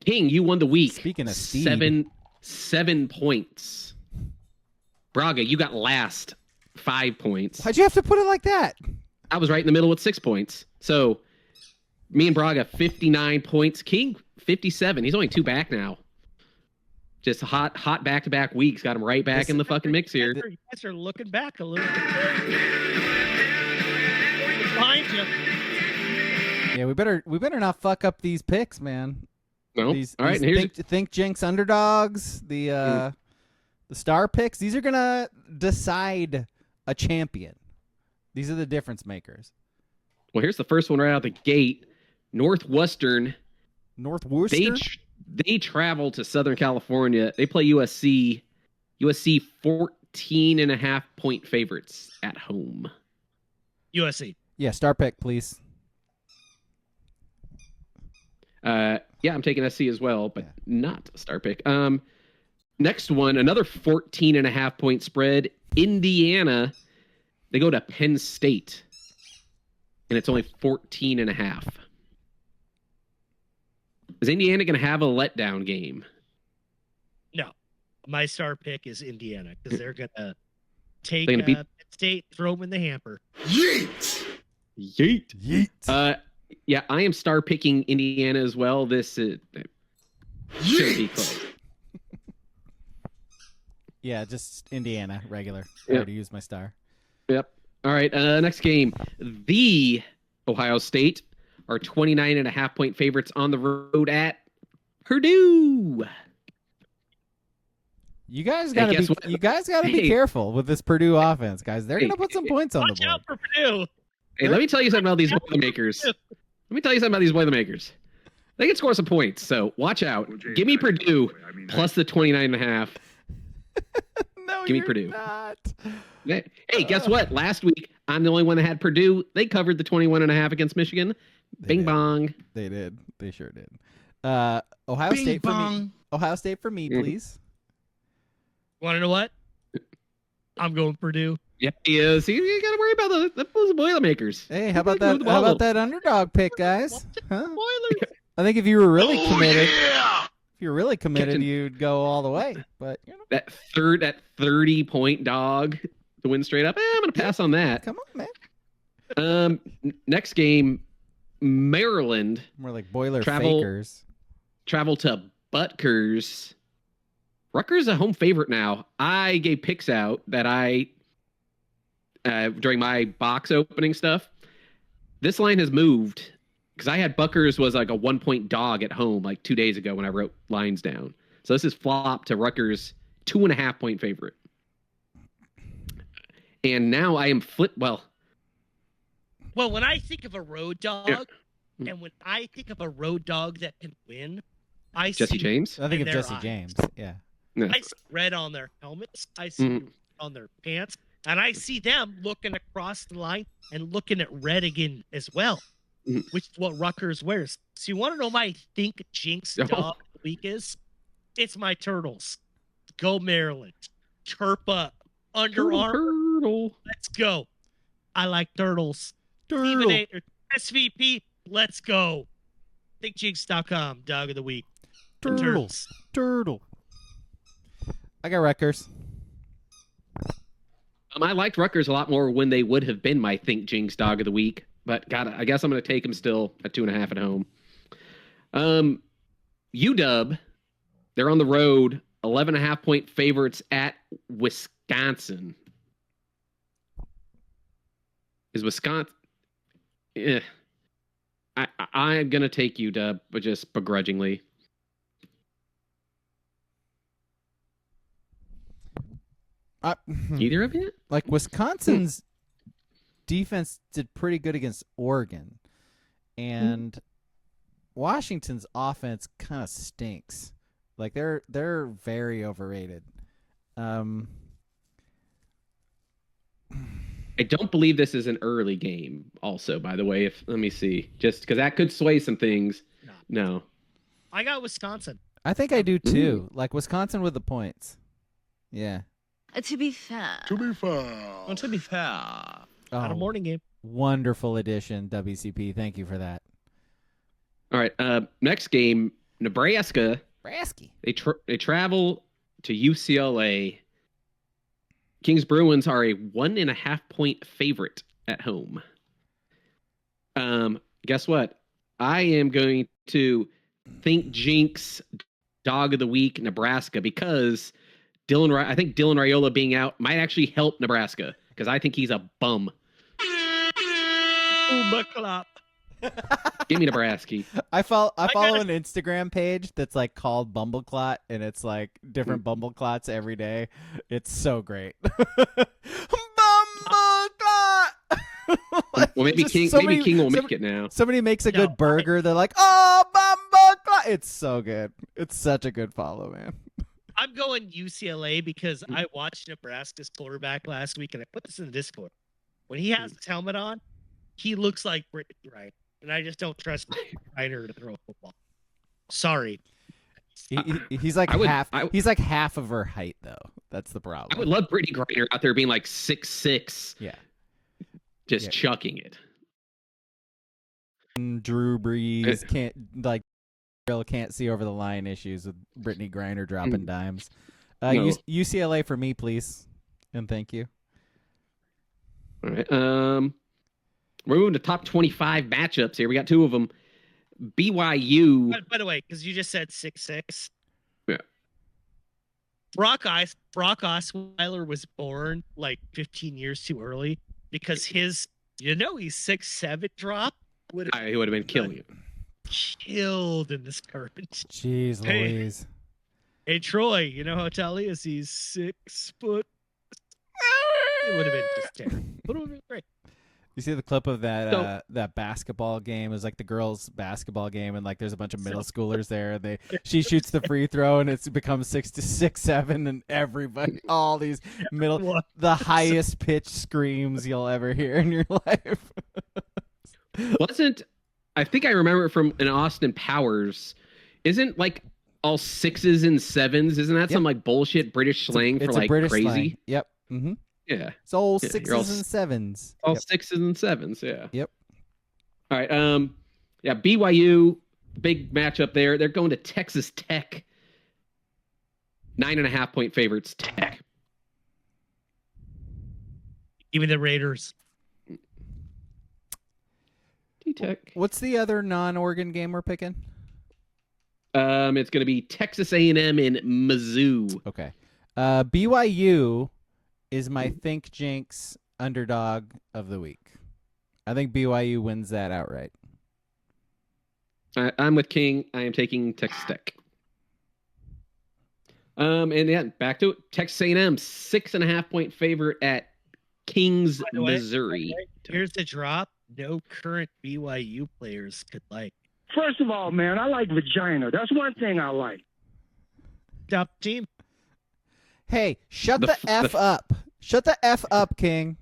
[SPEAKER 3] King, you won the week.
[SPEAKER 2] Speaking of Steve.
[SPEAKER 3] 7 points. Braga, you got last 5 points.
[SPEAKER 2] Why'd you have to put it like that?
[SPEAKER 3] I was right in the middle with 6 points. So me and Braga 59 points. King 57. He's only 2 back now. Just hot back-to-back weeks. Got him right back in the fucking mix here.
[SPEAKER 4] You guys are looking back a little bit. Behind you.
[SPEAKER 2] Yeah, we better not fuck up these picks, man.
[SPEAKER 3] No. All right,
[SPEAKER 2] think Jinx underdogs, the star picks. These are gonna decide a champion. These are the difference makers.
[SPEAKER 3] Well, here's the first one right out the gate. Northwestern. They travel to Southern California. They play USC. USC 14.5 point favorites at home.
[SPEAKER 4] USC.
[SPEAKER 2] Yeah, star pick, please.
[SPEAKER 3] Yeah, I'm taking SC as well, but not star pick. Next one, another 14.5 point spread. Indiana, they go to Penn State, and it's only 14.5. Is Indiana going to have a letdown game?
[SPEAKER 4] No. My star pick is Indiana because they're going to take Penn State, throw them in the hamper.
[SPEAKER 3] Yeet! Yeah, I am star picking Indiana as well. This should be close.
[SPEAKER 2] Yeah, just Indiana, regular. I
[SPEAKER 3] Yep.
[SPEAKER 2] already used my star.
[SPEAKER 3] Yep. All right, next game. The Ohio State are 29.5 point favorites on the road at Purdue.
[SPEAKER 2] You guys gotta be careful with this Purdue offense, guys. They're gonna put some points on the board.
[SPEAKER 4] Watch out for Purdue.
[SPEAKER 3] Hey, let me tell you something about these Boilermakers. They can score some points, so watch out. Give me Purdue plus the 29.5.
[SPEAKER 2] No No,
[SPEAKER 3] Give me
[SPEAKER 2] you're
[SPEAKER 3] Purdue.
[SPEAKER 2] not.
[SPEAKER 3] Hey, guess what? Last week, I'm the only one that had Purdue. They covered the 21.5 against Michigan. Bing bong.
[SPEAKER 2] They did. They sure did. Ohio State for me. Ohio State for me, please.
[SPEAKER 4] Want to know what? I'm going Purdue.
[SPEAKER 3] Yeah, he is. You got to worry about the Boilermakers.
[SPEAKER 2] Hey, how about that? How about that underdog pick, guys? Huh?
[SPEAKER 4] Spoilers.
[SPEAKER 2] I think if you were really committed, you'd go all the way. But you know,
[SPEAKER 3] that 30-point dog to win straight up. I'm gonna pass on that.
[SPEAKER 2] Come on, man.
[SPEAKER 3] Next game, Maryland.
[SPEAKER 2] More like boiler fakers.
[SPEAKER 3] Travel to Butker's. Rutgers is a home favorite now. I gave picks out that I during my box opening stuff. This line has moved because I had Butker's was like a 1-point dog at home like 2 days ago when I wrote lines down. So this is flopped to Rutgers 2.5-point favorite. And now I am Well,
[SPEAKER 4] when I think of a road dog, and when I think of a road dog that can win, I
[SPEAKER 3] Jesse
[SPEAKER 4] see
[SPEAKER 3] James.
[SPEAKER 2] I think of
[SPEAKER 4] their
[SPEAKER 2] Jesse
[SPEAKER 4] eyes.
[SPEAKER 2] James. Yeah.
[SPEAKER 4] I see red on their helmets. I see red on their pants, and I see them looking across the line and looking at red again as well, which is what Rutgers wears. So you want to know my think jinx dog of the week is? It's my Turtles. Go Maryland. Turpa. Under Armour.
[SPEAKER 3] Turtle.
[SPEAKER 4] Let's go. I like Turtles.
[SPEAKER 2] Turtle.
[SPEAKER 4] Even SVP. Let's go. ThinkJinx.com. Dog of the week.
[SPEAKER 2] Turtles. Turtle. I got Rutgers.
[SPEAKER 3] I liked Rutgers a lot more when they would have been my Think Jinx dog of the week, but I guess I'm going to take them still at 2.5 at home. UW, they're on the road, 11.5-point favorites at Wisconsin. Is Wisconsin? I'm going to take UW, but just begrudgingly. Either of you?
[SPEAKER 2] Like Wisconsin's defense did pretty good against Oregon, and Washington's offense kind of stinks. Like they're very overrated.
[SPEAKER 3] I don't believe this is an early game. Also, by the way, let me see, just because that could sway some things. No,
[SPEAKER 4] I got Wisconsin.
[SPEAKER 2] I think I do too. Like Wisconsin with the points. Yeah.
[SPEAKER 6] To be fair.
[SPEAKER 4] Not a morning game.
[SPEAKER 2] Wonderful addition, WCP. Thank you for that.
[SPEAKER 3] All right. Next game, Nebraska.
[SPEAKER 2] Brasky.
[SPEAKER 3] They travel to UCLA. Kings Bruins are a 1.5-point favorite at home. Guess what? I am going to think Jinx dog of the week Nebraska because I think Dylan Raiola being out might actually help Nebraska because I think he's a bum. Give me Nebraska.
[SPEAKER 2] I follow an Instagram page that's like called Bumbleclot, and it's like different Bumbleclots every day. It's so great. Bumbleclot.
[SPEAKER 3] Well, maybe King will make it now.
[SPEAKER 2] Somebody makes a good burger. They're like, oh, Bumbleclot. It's so good. It's such a good follow, man.
[SPEAKER 4] I'm going UCLA because I watched Nebraska's quarterback last week, and I put this in the Discord. When he has his helmet on, he looks like Brittany Griner, and I just don't trust Griner to throw a football. Sorry.
[SPEAKER 2] He's like he's like half of her height, though. That's the problem.
[SPEAKER 3] I would love Brittany Griner out there being like 6'6".
[SPEAKER 2] Yeah.
[SPEAKER 3] Just chucking it.
[SPEAKER 2] Drew Brees can't see over the line issues with Brittany Griner dropping dimes.
[SPEAKER 3] No.
[SPEAKER 2] UCLA for me, please, and thank you.
[SPEAKER 3] All right. We're moving to top 25 matchups here. We got 2 of them. BYU.
[SPEAKER 4] By the way, because you just said 6'6".
[SPEAKER 3] Yeah.
[SPEAKER 4] Brock Osweiler was born like 15 years too early because he's 6'7" drop
[SPEAKER 3] He would have been killing it.
[SPEAKER 4] Killed in this current.
[SPEAKER 2] Jeez Louise.
[SPEAKER 4] Hey Troy, you know how tall he is? He's 6 foot. It would have been just terrible. But it would have been great.
[SPEAKER 2] You see the clip of that that basketball game? It was like the girls' basketball game, and like there's a bunch of middle schoolers there. She shoots the free throw, and it becomes 6-7, and everybody, all these the highest pitch screams you'll ever hear in your life.
[SPEAKER 3] I think I remember it from an Austin Powers. Isn't like all 6s and 7s? Isn't that some like bullshit British slang for like British crazy?
[SPEAKER 2] Slang. Yep. Mm-hmm.
[SPEAKER 3] Yeah.
[SPEAKER 2] It's all 6s and 7s.
[SPEAKER 3] All 6s and 7s, yeah.
[SPEAKER 2] Yep.
[SPEAKER 3] All right. Yeah, BYU, big matchup there. They're going to Texas Tech. 9.5-point favorites, Tech.
[SPEAKER 4] Even the Raiders.
[SPEAKER 3] T-Tech.
[SPEAKER 2] What's the other non-Oregon game we're picking?
[SPEAKER 3] It's going to be Texas A&M and Mizzou.
[SPEAKER 2] Okay. BYU is my Think Jinx underdog of the week. I think BYU wins that outright.
[SPEAKER 3] I'm with King. I am taking Texas Tech. And yeah, back to it. Texas A&M, 6.5-point favorite at Kings, Missouri.
[SPEAKER 4] Here's the drop. No current BYU players could like.
[SPEAKER 5] First of all, man, I like vagina. That's one thing I like.
[SPEAKER 4] Top team.
[SPEAKER 2] Hey, shut the F up. Shut the F up, King.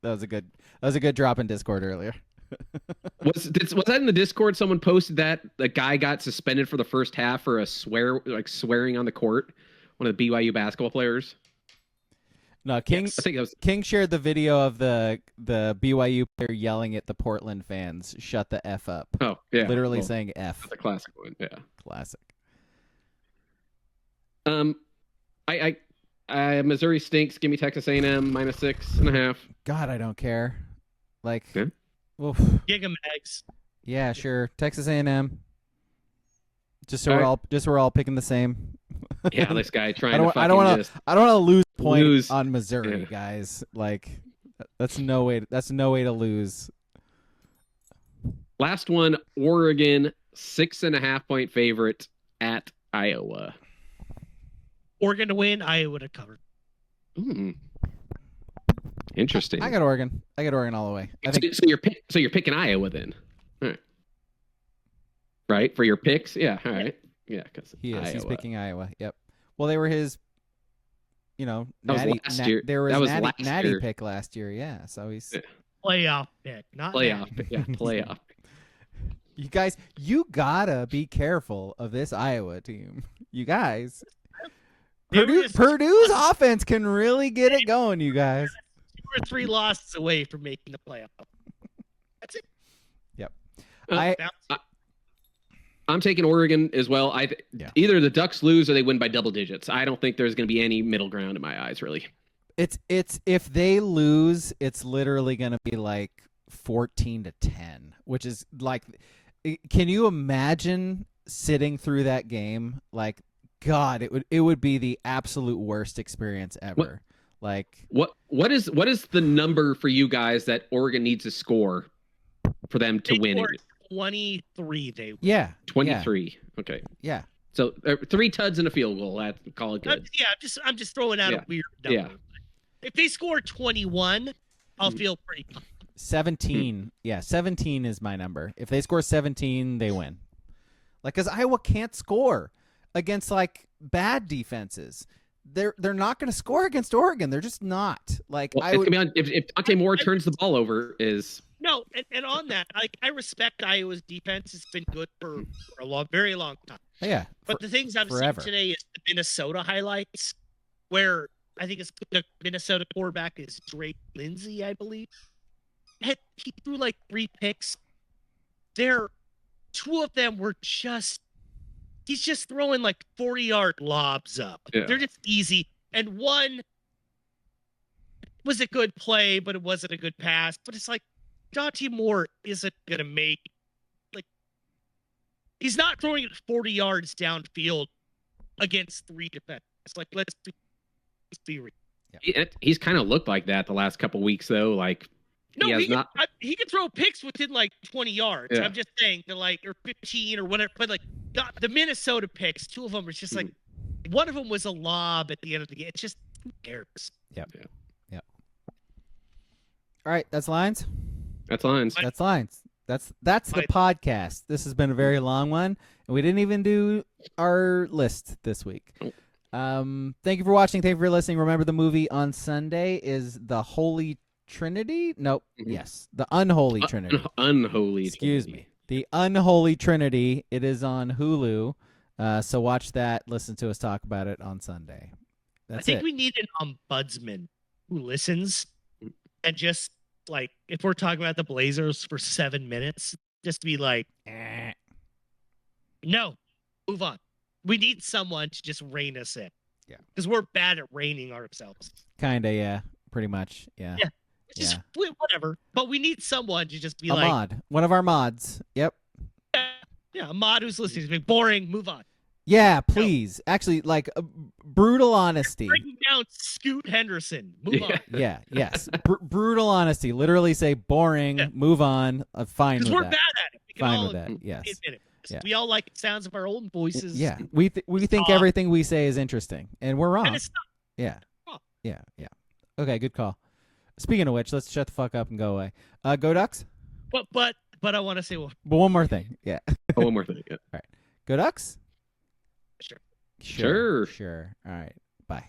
[SPEAKER 2] That was a good drop in Discord earlier.
[SPEAKER 3] Was that in the Discord? Someone posted that the guy got suspended for the first half for swearing on the court. One of the BYU basketball players.
[SPEAKER 2] No, King.
[SPEAKER 3] Yes, I think it was...
[SPEAKER 2] King shared the video of the BYU player yelling at the Portland fans, "Shut the F up."
[SPEAKER 3] Oh yeah,
[SPEAKER 2] literally saying F.
[SPEAKER 3] That's a classic one. Yeah,
[SPEAKER 2] classic.
[SPEAKER 3] I Missouri stinks. Give me Texas A&M -6.5.
[SPEAKER 2] God, I don't care. Like,
[SPEAKER 3] yeah.
[SPEAKER 2] Oof.
[SPEAKER 4] Gigamags.
[SPEAKER 2] Yeah, sure. Texas A&M. Just so we're all picking the same.
[SPEAKER 3] Yeah, this guy trying to.
[SPEAKER 2] I don't want to lose points on Missouri, guys. Like, that's no way to lose.
[SPEAKER 3] Last one, Oregon, 6.5-point favorite at Iowa.
[SPEAKER 4] Oregon to win, Iowa to cover.
[SPEAKER 3] Interesting.
[SPEAKER 2] I got Oregon all the way.
[SPEAKER 3] So you're picking Iowa then, right? For your picks, yeah. All right, yeah. Because
[SPEAKER 2] he's picking Iowa. Yep. Well, they were his,
[SPEAKER 3] natty
[SPEAKER 2] pick last year. Yeah, so he's
[SPEAKER 4] playoff pick, not
[SPEAKER 3] playoff. Yeah, playoff.
[SPEAKER 2] You guys, you gotta be careful of this Iowa team. You guys, Purdue's offense can really get it going. You guys,
[SPEAKER 4] 2 or 3 losses away from making the playoff. That's it.
[SPEAKER 2] Yep.
[SPEAKER 3] I'm taking Oregon as well. Either the Ducks lose or they win by double digits. I don't think there's going to be any middle ground in my eyes, really.
[SPEAKER 2] It's if they lose, it's literally going to be like 14-10, which is like, can you imagine sitting through that game? Like, God, it would be the absolute worst experience ever. What
[SPEAKER 3] is the number for you guys that Oregon needs to score for them to win it?
[SPEAKER 4] 23. They win.
[SPEAKER 2] Yeah,
[SPEAKER 3] 23. Yeah. Okay.
[SPEAKER 2] Yeah.
[SPEAKER 3] So 3 tuds and a field goal. That call it good.
[SPEAKER 4] I'm just throwing out a weird number.
[SPEAKER 3] Yeah.
[SPEAKER 4] If they score 21, I'll feel pretty pumped.
[SPEAKER 2] 17. Yeah, 17 is my number. If they score 17, they win. Like, because Iowa can't score against like bad defenses. They're not going to score against Oregon. They're just not. Like,
[SPEAKER 3] if Dante Moore turns the ball over, is
[SPEAKER 4] no. And on that, I respect Iowa's defense. It's been good for a very long time.
[SPEAKER 2] Yeah.
[SPEAKER 4] But the things I've seen today is the Minnesota highlights, where I think it's the Minnesota quarterback is Drake Lindsay, I believe. He threw like 3 picks. 2 of them were he's just throwing like 40-yard lobs up. Yeah. They're just easy. And one was a good play, but it wasn't a good pass. But it's like Dante Moore isn't going to make, like, he's not throwing it 40 yards downfield against 3 defenders. It's like, let's be real.
[SPEAKER 3] Yeah. He's kind of looked like that the last couple weeks, though. Like,
[SPEAKER 4] no, he can throw picks within like 20 yards. Yeah. I'm just saying, or 15 or whatever. But like the Minnesota picks, 2 of them are just like, one of them was a lob at the end of the game. It's just, who cares?
[SPEAKER 2] Yep. All right, that's lines.
[SPEAKER 3] That's lines.
[SPEAKER 2] That's lines. That's the podcast. This has been a very long one, and we didn't even do our list this week. Thank you for watching. Thank you for listening. Remember, the movie on Sunday is The Holy Trinity. Nope. Yes, The Unholy Trinity.
[SPEAKER 3] Unholy.
[SPEAKER 2] Excuse me. The Unholy Trinity. It is on Hulu. So watch that. Listen to us talk about it on Sunday. That's
[SPEAKER 4] I think we need an ombudsman who listens and just like if we're talking about the Blazers for 7 minutes, just to be like, no, move on. We need someone to just rein us in.
[SPEAKER 2] Yeah,
[SPEAKER 4] because we're bad at reining ourselves.
[SPEAKER 2] Kinda, yeah, pretty much, yeah.
[SPEAKER 4] Yeah, just whatever. But we need someone to just be
[SPEAKER 2] a mod, one of our mods. Yep.
[SPEAKER 4] Yeah, a mod who's listening to me. Boring. Move on.
[SPEAKER 2] Yeah, please. No. Actually, like brutal honesty.
[SPEAKER 4] Breaking down Scoot Henderson. Move on.
[SPEAKER 2] Yeah, yes. Brutal honesty. Literally say boring. Yeah. Move on. Fine with that. Because
[SPEAKER 4] we're bad at it.
[SPEAKER 2] Fine with that. Yes.
[SPEAKER 4] Yeah. We all like the sounds of our own voices.
[SPEAKER 2] Yeah, we think everything we say is interesting, and we're wrong.
[SPEAKER 4] And it's not.
[SPEAKER 2] Yeah. Yeah. Okay, good call. Speaking of which, let's shut the fuck up and go away. Go Ducks.
[SPEAKER 4] But I want to say
[SPEAKER 2] But one more thing. Yeah.
[SPEAKER 3] One more thing. Yeah.
[SPEAKER 2] All right. Go Ducks.
[SPEAKER 4] Sure.
[SPEAKER 2] All right. Bye.